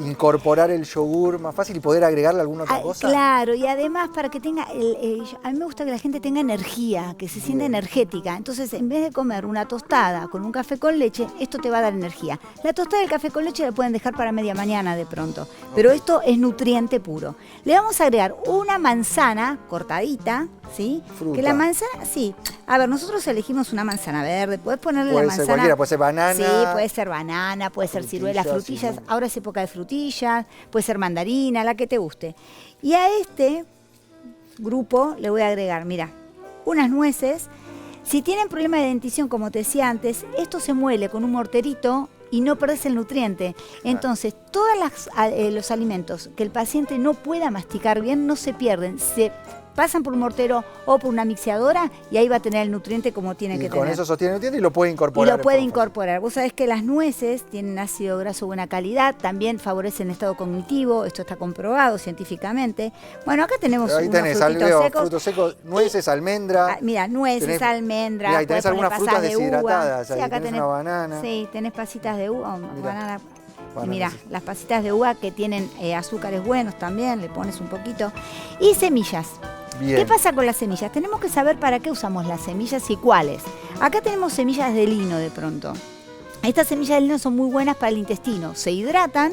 incorporar el yogur más fácil y poder agregarle alguna otra cosa. Claro, y además para que tenga, a mí me gusta que la gente tenga energía, que se sienta energética. Entonces, en vez de comer una tostada con un café con leche, esto te va a dar energía. La tostada y el café con leche la pueden dejar para media mañana de pronto, pero esto es nutriente puro. Le vamos a agregar una manzana cortadita, ¿sí? Fruta. Que la manzana, sí. A ver, nosotros elegimos una manzana verde, puedes ponerle Puede la ser manzana. cualquiera, puede ser banana. Sí, puede ser banana, puede ser ciruela, frutillas. sí. Ahora es época de frutillas, puede ser mandarina, la que te guste. Y a este grupo le voy a agregar, mira, unas nueces. Si tienen problema de dentición, como te decía antes, esto se muele con un morterito y no perdés el nutriente. Entonces, todos los alimentos que el paciente no pueda masticar bien no se pierden, se pasan por un mortero o por una mixeadora y ahí va a tener el nutriente como tiene que Y con tener. eso sostiene el nutriente y lo puede Y incorporar. lo puede en forma. incorporar. Vos sabés que las nueces tienen ácido graso de buena calidad, también favorecen el estado cognitivo, esto está comprobado científicamente. Bueno, acá tenemos Ahí unos tenés frutitos secos. frutos secos, nueces, almendra. Mira, nueces, Tenés- almendra. Mirá, ahí podés tenés algunas poner frutas pasas de uva. deshidratadas, ahí Sí, acá tenés una banana. Sí, tenés pasitas de uva, Mirá. banana. Y Banana, mira, sí. las pasitas de uva que tienen azúcares buenos también, le pones un poquito. Y semillas. Bien. ¿Qué pasa con las semillas? Tenemos que saber para qué usamos las semillas y cuáles. Acá tenemos semillas de lino de pronto. Estas semillas de lino son muy buenas para el intestino. Se hidratan,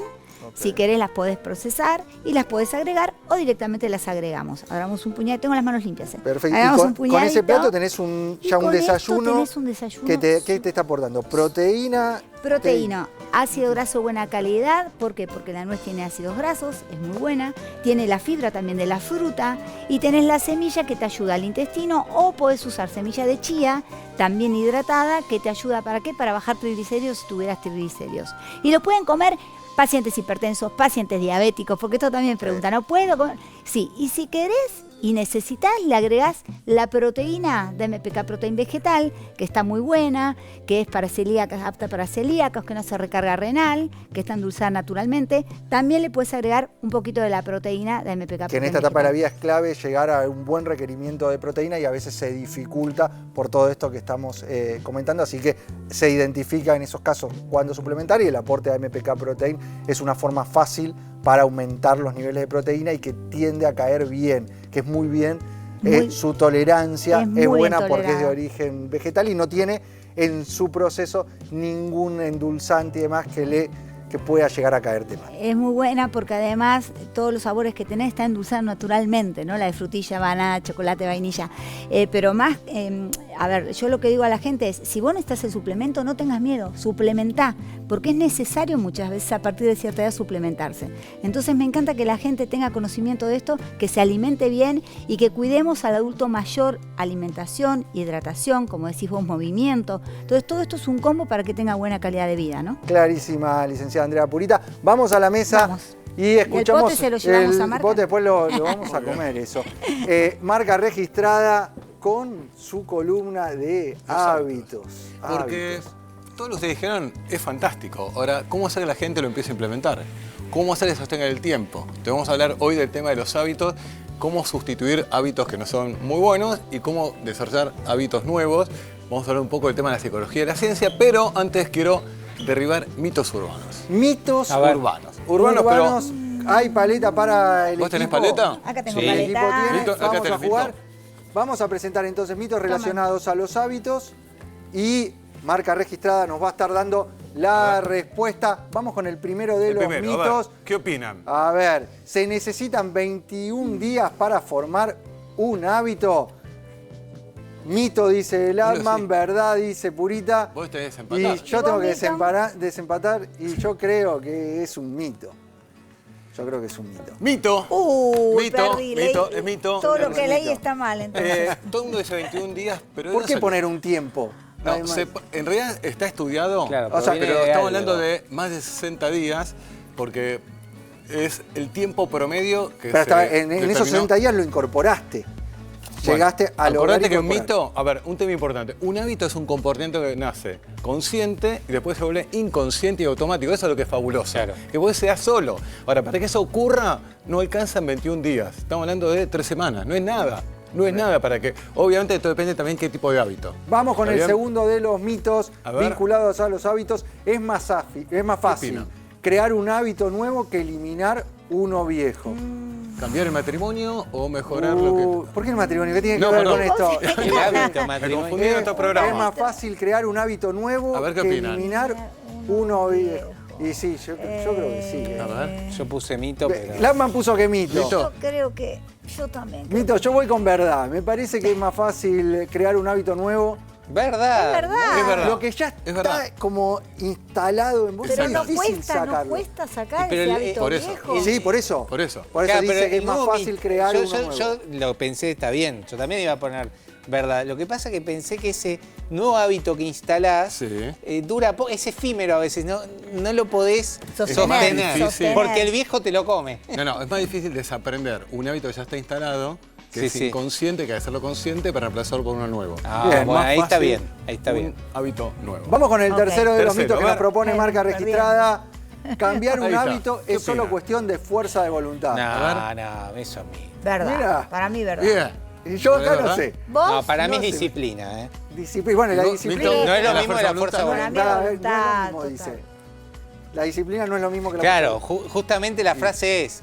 si querés las podés procesar y las podés agregar o directamente las agregamos. Hagamos un puñadito, tengo las manos limpias. Perfecto. Hagamos Y un con ese puñadito. plato tenés Y ya un con esto desayuno. tenés un desayuno ¿Qué te está aportando? Proteína. Proteína, ácido graso de buena calidad, ¿por qué? Porque la nuez tiene ácidos grasos, es muy buena, tiene la fibra también de la fruta y tenés la semilla que te ayuda al intestino o podés usar semilla de chía, también hidratada, que te ayuda ¿para qué? Para bajar triglicéridos si tuvieras triglicéridos. Y lo pueden comer pacientes hipertensos, pacientes diabéticos, porque esto también pregunta, ¿no puedo comer? Sí, y si querés y necesitas, le agregás la proteína de MPK Protein Vegetal, que está muy buena, que es para celíacas, apta para celíacos, que no se recarga renal, que está endulzada naturalmente. También le puedes agregar un poquito de la proteína de MPK Protein Que en esta etapa de la Vegetal. vida es clave llegar a un buen requerimiento de proteína y a veces se dificulta por todo esto que estamos comentando, así que se identifica en esos casos cuándo suplementar y el aporte de MPK Protein es una forma fácil para aumentar los niveles de proteína y que tiende a caer bien, que es muy bien. Su tolerancia es es muy buena bien porque es de tolerada. origen vegetal y no tiene en su proceso ningún endulzante y demás que pueda llegar a caerte mal. Es muy buena porque además todos los sabores que tenés están endulzados naturalmente, ¿no? La de frutilla, banana, chocolate, vainilla. Pero más, a ver, yo lo que digo a la gente es, si vos necesitas el suplemento, no tengas miedo, suplementá, porque es necesario muchas veces a partir de cierta edad suplementarse. Entonces me encanta que la gente tenga conocimiento de esto, que se alimente bien y que cuidemos al adulto mayor, alimentación, hidratación, como decís vos, movimiento. Entonces todo esto es un combo para que tenga buena calidad de vida, ¿no? Clarísima, licenciada Andrea Purita. Vamos a la mesa. Vamos. Y escuchamos. ¿Y el pote se lo llevamos a Marca? El pote después lo vamos a comer, eso. Marca registrada con su columna de hábitos. Porque todo lo que ustedes dijeron es fantástico. Ahora, ¿cómo hacer que la gente lo empiece a implementar? ¿Cómo hacer que sostenga el tiempo? Te vamos a hablar hoy del tema de los hábitos, cómo sustituir hábitos que no son muy buenos y cómo desarrollar hábitos nuevos. Vamos a hablar un poco del tema de la psicología y la ciencia, pero antes quiero derribar mitos urbanos. Mitos urbanos. Urbanos, hay paleta para el ¿Vos tenés equipo. paleta? Acá tengo Sí. El equipo paleta. tiene, Mito, acá vamos a tenés jugar. mito. Vamos a presentar entonces mitos relacionados a los hábitos y Marca registrada nos va a estar dando la respuesta. Vamos con el primero de El los primero, a mitos. ver, ¿qué opinan? A ver, ¿se necesitan 21 días para formar un hábito? Mito, dice el Altman, sí. verdad, dice Purita. Vos tenés que Y desempatar. yo ¿Y tengo vos, que Milton? desempatar y yo creo que es un mito. Yo creo que es un mito. Mito. Perdí, leí. Es mito. Todo lo Es que leí mito. está mal, entonces. Todo el mundo dice 21 días, pero ¿Por no qué sé- poner un tiempo? No, Además, en realidad está estudiado, Claro, O sea, proviene pero de estamos algo. hablando de más de 60 días, porque es el tiempo promedio que pero hasta se en esos determinó. 60 días lo incorporaste. Llegaste a lograr Acordate que un incorporar. mito, a ver, un tema importante. Un hábito es un comportamiento que nace consciente y después se vuelve inconsciente y automático. Eso es lo que es fabuloso. Claro. Que vos seas solo. Ahora, para que eso ocurra, no alcanzan 21 días. Estamos hablando de 3 semanas. No es nada. No es nada para que. Obviamente, esto depende también qué tipo de hábito. Vamos con ¿Está el bien? segundo de los mitos A ver. vinculados a los hábitos. Es más fácil opina? crear un hábito nuevo que eliminar uno viejo. ¿Cambiar el matrimonio o mejorar lo que.? ¿Por qué el matrimonio? ¿Qué tiene que No, ver perdón. con esto? El hábito Me matrimonio. confundí en otro programa. Es más fácil crear un hábito nuevo A ver, ¿qué que opinan? eliminar uno viejo. Y sí, yo creo que sí. A ver. Yo puse mito, pero... Latman puso que mito. Mito. Yo creo que yo también. creo. Mito, yo voy con verdad. Me parece que es más fácil crear un hábito nuevo. ¿Verdad? Es verdad. Es verdad. Lo que ya Es verdad. está como instalado en vos Pero es no difícil cuesta, sacarlo. no cuesta sacar Pero ese el- hábito por eso. viejo. Sí, por eso. Por eso. Por eso Claro, dice pero que es el más nuevo fácil mito- crear yo, uno yo- nuevo. yo lo pensé, está bien. Yo también iba a poner verdad. Lo que pasa es que pensé que ese nuevo hábito que instalás Sí. dura poco, es efímero a veces, no lo podés Sostener, sostener. porque el viejo te lo come. No, es más difícil desaprender un hábito que ya está instalado, que Sí, es sí. inconsciente, que hay que hacerlo consciente para reemplazarlo por uno nuevo. Ah, Bien, bueno, Más ahí está fácil bien, ahí está un bien. hábito nuevo. Vamos con el Ok. tercero de los Tercero, mitos que a nos ver. propone Bueno, Marca perdí. Registrada. Cambiar un Ahí está. hábito ¿Qué es solo opina? cuestión de fuerza de voluntad. No, eso a mí. Verdad. Mira. Para mí, verdad. Bien. Y yo acá no ¿Verdad? sé. ¿Vos? No, para mí No es sé. disciplina, ¿eh? Bueno, la Milton, disciplina No es lo la mismo de la fuerza de Para mí voluntad. es no es lo voluntad, mismo, dice. total. La disciplina no es lo mismo que la Claro, fuerza. justamente la frase es,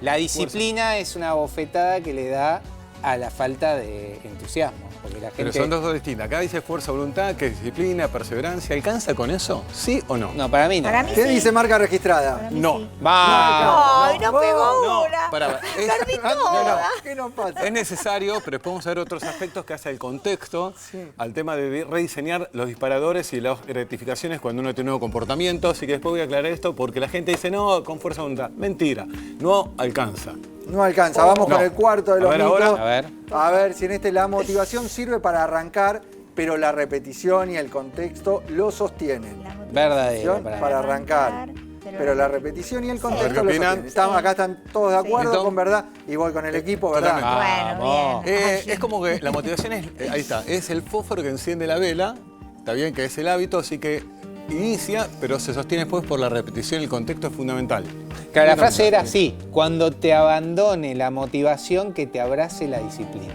la disciplina es una bofetada que le da a la falta de entusiasmo. Porque la Pero gente... son dos cosas distintas. Acá dice fuerza, voluntad, que es disciplina, perseverancia. ¿Alcanza con eso? ¿Sí o no? No, para mí no. Para mí ¿Qué sí. dice Marca Registrada? Para mí No. sí. Va. Ay, no pegó No, una. pará. Perdí No, no, toda. ¿qué nos pasa? Es necesario, pero después vamos a ver otros aspectos que hace el contexto Sí. al tema de rediseñar los disparadores y las rectificaciones cuando uno tiene un nuevo comportamiento. Así que después voy a aclarar esto porque la gente dice, no, con fuerza de voluntad. Mentira, no alcanza. No alcanza. Vamos No. con el cuarto de los A ver, mitos. ahora. A ver. A ver si en este la motivación sirve para arrancar, pero la repetición y el contexto lo sostienen. La Verdadero Para para mí. arrancar, pero la repetición y el A contexto ver, ¿qué lo opinan? sostienen. Estamos, acá están todos de acuerdo Milton. con verdad y voy con el equipo, ¿verdad? Totalmente. Bueno, Vamos. bien. Ay, Es como que la motivación es, ahí está, es el fósforo que enciende la vela, está bien que es el hábito, así que inicia, pero se sostiene después por la repetición y el contexto es fundamental. Claro, la frase era así, cuando te abandone la motivación, que te abrace la disciplina.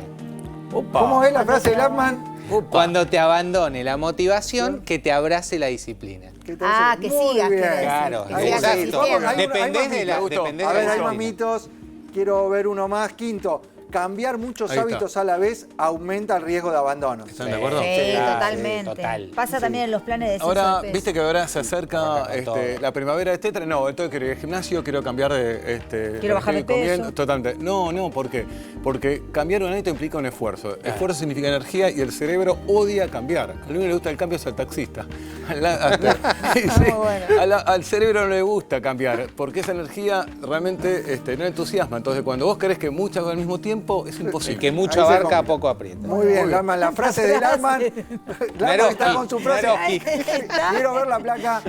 Opa. ¿Cómo es la frase de Lackman? Cuando te abandone la motivación, que te abrace la disciplina. Que te Ah, dice, que muy sigas, bien. quiere decir. Claro, Que Ahí sigas está. exacto. Vamos, hay insistiendo. más Dependés de mitos. la, Me gustó. dependés A de ver, la hay más disciplina. mitos. Quiero ver uno más. Quinto. cambiar muchos Ahí está. hábitos a la vez aumenta el riesgo de abandono. ¿Están de acuerdo? Sí, Claro, totalmente. total. Pasa también en los planes de descenso Ahora, de peso. viste que ahora se acerca Arranca con todo. la primavera, etcétera. No, entonces quiero ir al gimnasio, quiero cambiar de... Quiero bajar de peso. Totalmente. No, ¿por qué? Porque cambiar un hábito implica un esfuerzo. Esfuerzo significa energía y el cerebro odia cambiar. Al único que le gusta el cambio es al taxista. Sí, bueno. al cerebro no le gusta cambiar, porque esa energía realmente no entusiasma. Entonces, cuando vos querés que muchas al mismo tiempo, es El imposible. que mucho Ahí se abarca, come. poco aprieta. Muy bien, Larman, la frase de Larman. Larman está con su frase. Naroski. Quiero ver la placa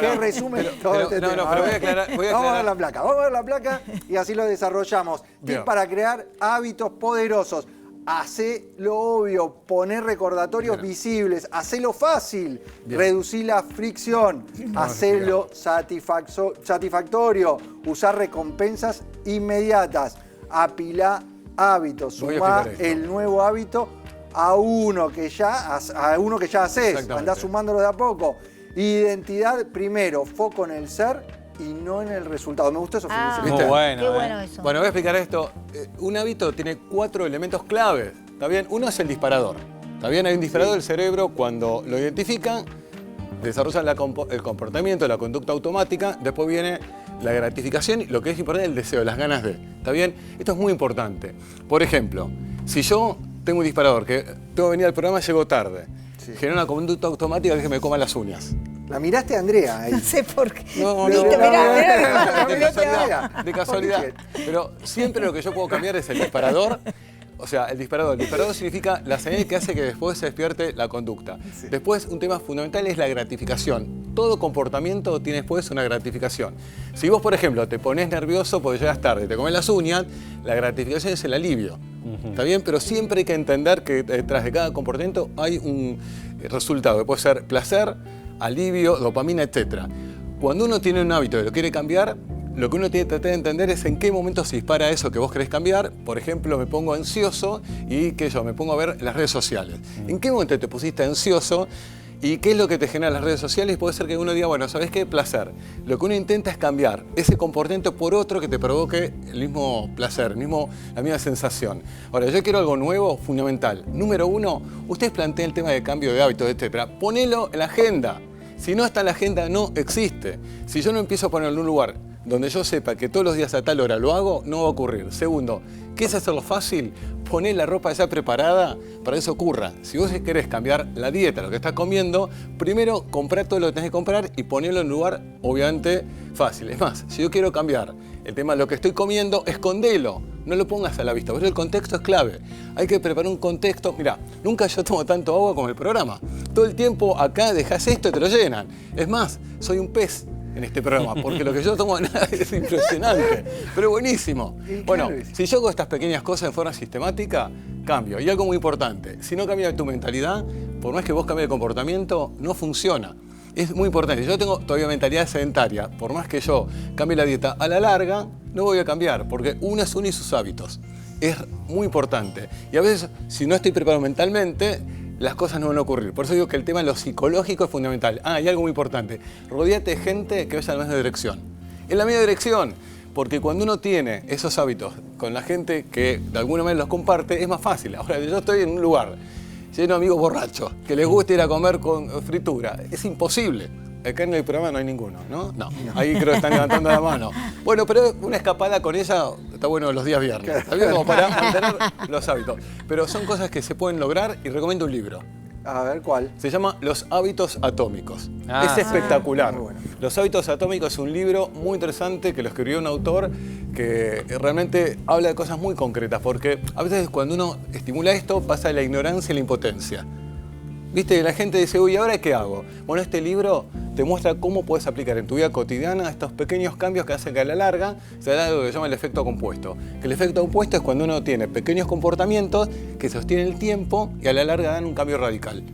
que resume todo este tema. pero voy a aclarar. Vamos a ver la placa, vamos a ver la placa y así lo desarrollamos. Bien. Tip para crear hábitos poderosos. Hacé lo obvio, poner recordatorios visibles, hacelo fácil, reducir la fricción, hacelo satisfactorio, usar recompensas inmediatas, apilá hábitos, Voy a sumá explicar esto. el nuevo hábito a uno que ya haces, Exactamente. andás sumándolo de a poco. Identidad primero, foco en el ser y no en el resultado. Me gustó eso, Ah, Felipe. ¿Viste? Muy bueno. Qué bueno eso. Bueno, voy a explicar esto. Un hábito tiene 4 elementos claves. ¿Está bien? Uno es el disparador. ¿Está bien? Hay un disparador del cerebro cuando lo identifican, desarrollan el comportamiento, la conducta automática, después viene la gratificación y lo que es importante, el deseo, las ganas de. ¿Está bien? Esto es muy importante. Por ejemplo, si yo tengo un disparador que tengo que venir al programa y llego tarde, genera una conducta automática que me coma las uñas. La miraste a Andrea ahí. No sé por qué. No, Viste, no, mirá, de mirá, casualidad, de casualidad. Pero siempre lo que yo puedo cambiar es el disparador. O sea, el disparador. El disparador significa la señal que hace que después se despierte la conducta. Después, un tema fundamental es la gratificación. Todo comportamiento tiene después una gratificación. Si vos, por ejemplo, te pones nervioso porque llegas tarde, te comes las uñas, la gratificación es el alivio. ¿Está bien? Pero siempre hay que entender que detrás de cada comportamiento hay un resultado, que puede ser placer, alivio, dopamina, etc. Cuando uno tiene un hábito y lo quiere cambiar, lo que uno tiene que tratar de entender es en qué momento se dispara eso que vos querés cambiar. Por ejemplo, me pongo ansioso y me pongo a ver las redes sociales. ¿En qué momento te pusiste ansioso? ¿Y qué es lo que te genera las redes sociales? Puede ser que uno diga, bueno, ¿sabés qué? Placer. Lo que uno intenta es cambiar ese comportamiento por otro que te provoque el mismo placer, la misma sensación. Ahora, yo quiero algo nuevo, fundamental. Número 1, ustedes plantean el tema de cambio de hábitos, etc. Ponelo en la agenda. Si no está en la agenda, no existe. Si yo no empiezo a ponerlo en un lugar donde yo sepa que todos los días a tal hora lo hago, no va a ocurrir. Segundo, ¿qué es hacerlo fácil? Poner la ropa ya preparada para que eso ocurra. Si vos querés cambiar la dieta, lo que estás comiendo, primero comprá todo lo que tenés que comprar y ponerlo en un lugar, obviamente, fácil. Es más, si yo quiero cambiar el tema de lo que estoy comiendo, escondelo. No lo pongas a la vista, pero el contexto es clave. Hay que preparar un contexto. Mirá, nunca yo tomo tanto agua como el programa. Todo el tiempo acá dejás esto y te lo llenan. Es más, soy un pez en este programa, porque lo que yo tomo es impresionante, pero buenísimo. Bueno, si yo hago estas pequeñas cosas de forma sistemática, cambio. Y algo muy importante, si no cambia tu mentalidad, por más que vos cambies de comportamiento, no funciona. Es muy importante. Yo tengo todavía mentalidad sedentaria, por más que yo cambie la dieta, a la larga no voy a cambiar, porque uno es uno y sus hábitos. Es muy importante. Y a veces, si no estoy preparado mentalmente, las cosas no van a ocurrir. Por eso digo que el tema de lo psicológico es fundamental. Ah, y algo muy importante. Rodéate de gente que vaya en la misma dirección. En la misma dirección. Porque cuando uno tiene esos hábitos con la gente que de alguna manera los comparte, es más fácil. Ahora, yo estoy en un lugar lleno de amigos borrachos, que les gusta ir a comer con fritura. Es imposible. Acá en el programa no hay ninguno, ¿no? No. Ahí creo que están levantando la mano. Bueno, pero una escapada con ella está bueno los días viernes. Está bien como para mantener los hábitos. Pero son cosas que se pueden lograr y recomiendo un libro. A ver, ¿cuál? Se llama Los hábitos atómicos. Ah. Es espectacular. Muy bueno. Los hábitos atómicos es un libro muy interesante que lo escribió un autor que realmente habla de cosas muy concretas, porque a veces cuando uno estimula esto pasa de la ignorancia a la impotencia. ¿Viste? La gente dice, uy, ¿ahora qué hago? Bueno, este libro te muestra cómo puedes aplicar en tu vida cotidiana estos pequeños cambios que hacen que a la larga se da algo que se llama el efecto compuesto. Que el efecto compuesto es cuando uno tiene pequeños comportamientos que sostienen el tiempo y a la larga dan un cambio radical.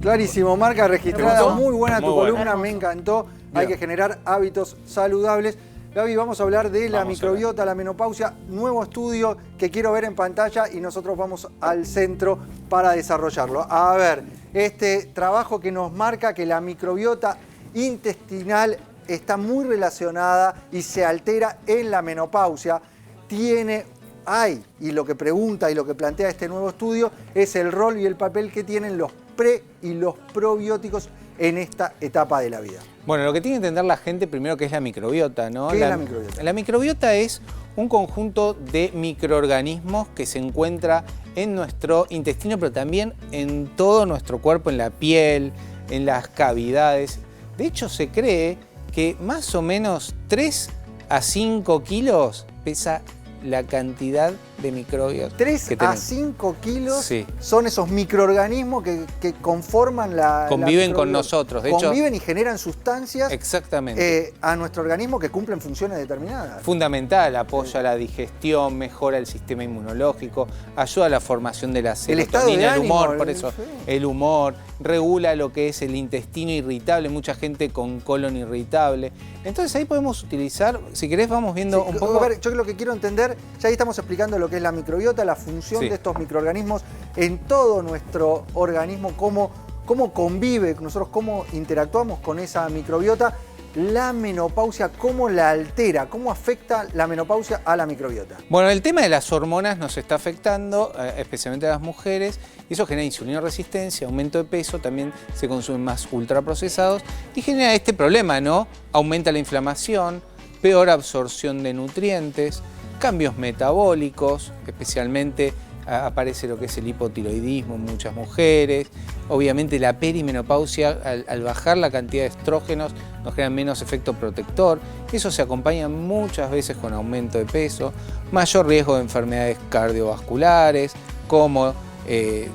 Clarísimo, marca registrada, ¿Te gustó? muy buena tu Muy buena. columna, me encantó. Hay que generar hábitos saludables. Gaby, vamos a hablar de la microbiota, la menopausia, nuevo estudio que quiero ver en pantalla y nosotros vamos al centro para desarrollarlo. A ver, este trabajo que nos marca que la microbiota intestinal está muy relacionada y se altera en la menopausia, tiene hay, y lo que pregunta y lo que plantea este nuevo estudio, es el rol y el papel que tienen los pre y los probióticos en esta etapa de la vida. Bueno, lo que tiene que entender la gente primero que es la microbiota, ¿no? ¿Qué es la microbiota? La microbiota es un conjunto de microorganismos que se encuentra en nuestro intestino, pero también en todo nuestro cuerpo, en la piel, en las cavidades. De hecho, se cree que más o menos 3 a 5 kilos pesa la cantidad de microbios 3 que a tenemos. 5 kilos Sí. son esos microorganismos que conforman la Conviven la con microbiota. nosotros, de hecho. Conviven y generan sustancias Exactamente. a nuestro organismo que cumplen funciones determinadas. Fundamental, apoya la digestión, mejora el sistema inmunológico, ayuda a la formación de la El estado de serotonina, el ánimo, humor, por eso, sí. el humor, regula lo que es el intestino irritable, mucha gente con colon irritable. Entonces ahí podemos utilizar, si querés vamos viendo Sí, un poco. a ver, yo lo que quiero entender, ya ahí estamos explicando lo que es la microbiota, la función Sí. de estos microorganismos en todo nuestro organismo, cómo convive, nosotros cómo interactuamos con esa microbiota, la menopausia, cómo la altera, cómo afecta la menopausia a la microbiota. Bueno, el tema de las hormonas nos está afectando, especialmente a las mujeres, y eso genera insulinoresistencia, aumento de peso, también se consumen más ultraprocesados y genera este problema, ¿no? Aumenta la inflamación, peor absorción de nutrientes, cambios metabólicos, especialmente aparece lo que es el hipotiroidismo en muchas mujeres. Obviamente la perimenopausia, al bajar la cantidad de estrógenos, nos genera menos efecto protector. Eso se acompaña muchas veces con aumento de peso, mayor riesgo de enfermedades cardiovasculares, como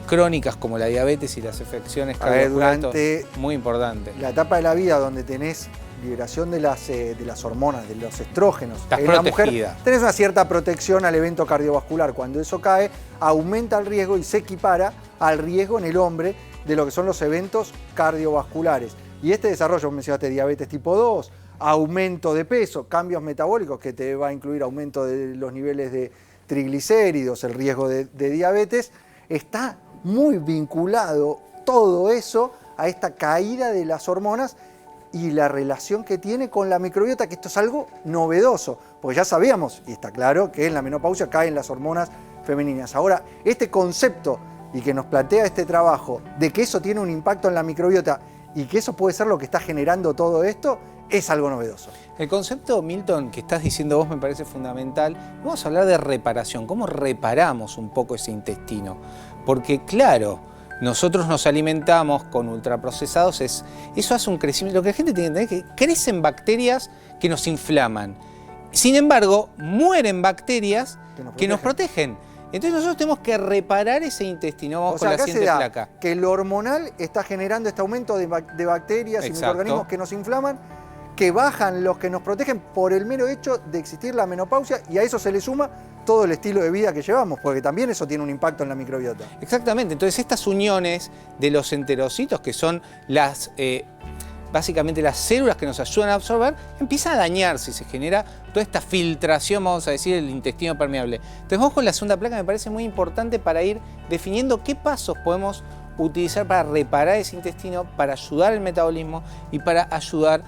crónicas como la diabetes y las afecciones A ver, cardiovasculares. durante Muy importante. la etapa de la vida donde tenés liberación de las hormonas, de los estrógenos. Estás en la mujer protegida. tenés una cierta protección al evento cardiovascular. Cuando eso cae, aumenta el riesgo y se equipara al riesgo en el hombre de lo que son los eventos cardiovasculares. Y este desarrollo, mencionaste diabetes tipo 2, aumento de peso, cambios metabólicos que te va a incluir aumento de los niveles de triglicéridos, el riesgo de diabetes, está muy vinculado todo eso a esta caída de las hormonas y la relación que tiene con la microbiota, que esto es algo novedoso, porque ya sabíamos, y está claro, que en la menopausia caen las hormonas femeninas. Ahora, este concepto y que nos plantea este trabajo de que eso tiene un impacto en la microbiota y que eso puede ser lo que está generando todo esto, es algo novedoso. El concepto, Milton, que estás diciendo vos me parece fundamental. Vamos a hablar de reparación, cómo reparamos un poco ese intestino. Porque claro, nosotros nos alimentamos con ultraprocesados, eso hace un crecimiento. Lo que la gente tiene que entender es que crecen bacterias que nos inflaman. Sin embargo, mueren bacterias que nos protegen. Entonces nosotros tenemos que reparar ese intestino. Vamos O sea, con la acá se siguiente da placa. que lo hormonal está generando este aumento de bacterias y Exacto. microorganismos que nos inflaman, que bajan los que nos protegen por el mero hecho de existir la menopausia, y a eso se le suma todo el estilo de vida que llevamos, porque también eso tiene un impacto en la microbiota. Exactamente, entonces estas uniones de los enterocitos, que son básicamente las células que nos ayudan a absorber, empiezan a dañarse y se genera toda esta filtración, vamos a decir, el intestino permeable. Entonces vamos con la segunda placa, me parece muy importante para ir definiendo qué pasos podemos utilizar para reparar ese intestino, para ayudar al metabolismo y para ayudar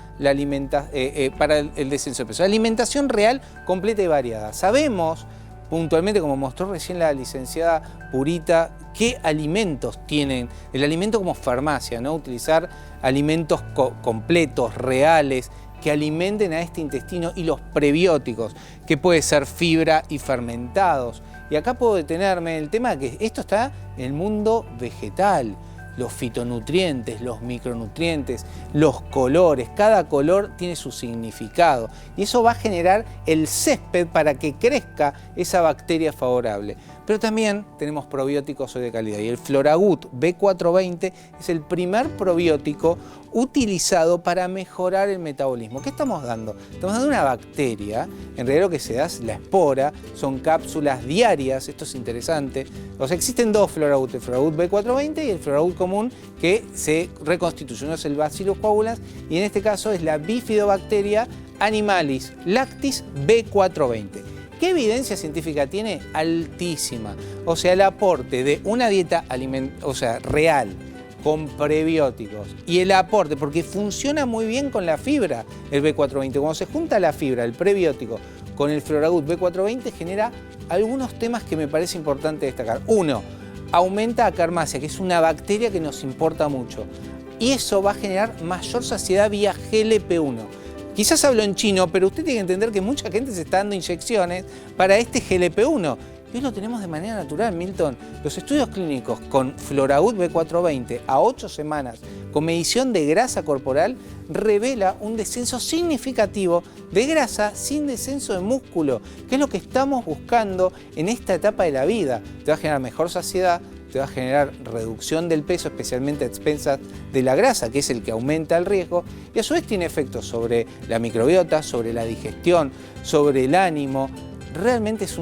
para el descenso de peso. La alimentación real, completa y variada. Sabemos puntualmente, como mostró recién la licenciada Purita, qué alimentos tienen, el alimento como farmacia, ¿no? Utilizar alimentos completos, reales, que alimenten a este intestino, y los prebióticos, que puede ser fibra y fermentados. Y acá puedo detenerme en el tema de que esto está en el mundo vegetal. Los fitonutrientes, los micronutrientes, los colores, cada color tiene su significado y eso va a generar el césped para que crezca esa bacteria favorable. Pero también tenemos probióticos hoy de calidad y el Floragut B420 es el primer probiótico utilizado para mejorar el metabolismo. ¿Qué estamos dando? Estamos dando una bacteria, en realidad lo que se da es la espora, son cápsulas diarias, esto es interesante. O sea, existen dos Floragut, el Floragut B420 y el Floragut común, que se reconstituye. Uno es el Bacillus coagulans y en este caso es la Bifidobacteria animalis lactis B420. ¿Qué evidencia científica tiene? Altísima. O sea, el aporte de una dieta real, con prebióticos, y el aporte, porque funciona muy bien con la fibra, el B420. Cuando se junta la fibra, el prebiótico, con el Floragut B420 genera algunos temas que me parece importante destacar. Uno, aumenta acarmasia, que es una bacteria que nos importa mucho. Y eso va a generar mayor saciedad vía GLP-1. Quizás hablo en chino, pero usted tiene que entender que mucha gente se está dando inyecciones para este GLP-1. Y hoy lo tenemos de manera natural, Milton. Los estudios clínicos con Floragut B420 a 8 semanas con medición de grasa corporal revela un descenso significativo de grasa sin descenso de músculo, que es lo que estamos buscando en esta etapa de la vida. Te va a generar mejor saciedad, te va a generar reducción del peso, especialmente a expensas de la grasa, que es el que aumenta el riesgo, y a su vez tiene efectos sobre la microbiota, sobre la digestión, sobre el ánimo. Realmente es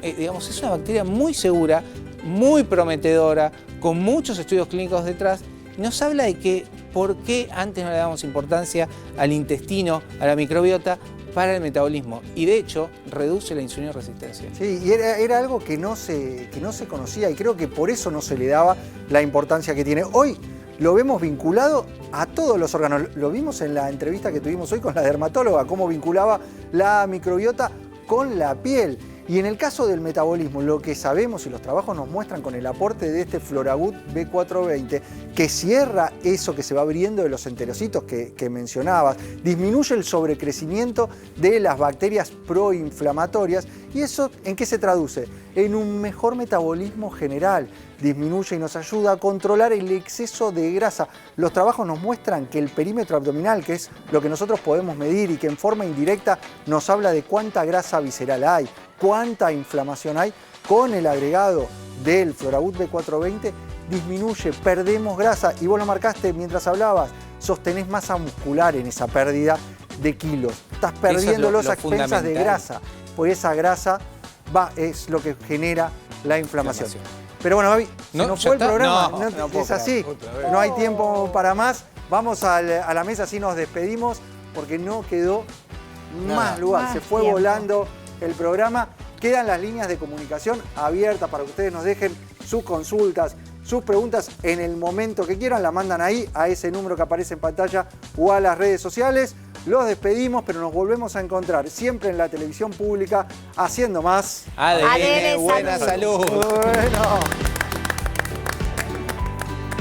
es una bacteria muy segura, muy prometedora, con muchos estudios clínicos detrás, y nos habla de que por qué antes no le damos importancia al intestino, a la microbiota, para el metabolismo, y de hecho reduce la insulina resistencia. Sí, y era algo que no se conocía, y creo que por eso no se le daba la importancia que tiene. Hoy lo vemos vinculado a todos los órganos. Lo vimos en la entrevista que tuvimos hoy con la dermatóloga, cómo vinculaba la microbiota con la piel. Y en el caso del metabolismo, lo que sabemos y los trabajos nos muestran con el aporte de este Floragut B420, que cierra eso que se va abriendo de los enterocitos que mencionabas, disminuye el sobrecrecimiento de las bacterias proinflamatorias. ¿Y eso en qué se traduce? En un mejor metabolismo general. Disminuye y nos ayuda a controlar el exceso de grasa. Los trabajos nos muestran que el perímetro abdominal, que es lo que nosotros podemos medir y que en forma indirecta nos habla de cuánta grasa visceral hay, cuánta inflamación hay, con el agregado del Floragut B420 disminuye, perdemos grasa. Y vos lo marcaste mientras hablabas, sostenés masa muscular en esa pérdida de kilos. Estás perdiéndolos a expensas de grasa, pues esa grasa es lo que genera la inflamación. Pero bueno, Gaby, se nos fue el programa. Es así, no hay tiempo para más. Vamos a la mesa, así nos despedimos, porque no quedó más lugar. Se fue volando el programa. Quedan las líneas de comunicación abiertas para que ustedes nos dejen sus consultas, sus preguntas en el momento que quieran. La mandan ahí, a ese número que aparece en pantalla o a las redes sociales. Los despedimos, pero nos volvemos a encontrar siempre en la televisión pública haciendo más ADN, buena salud. Bueno.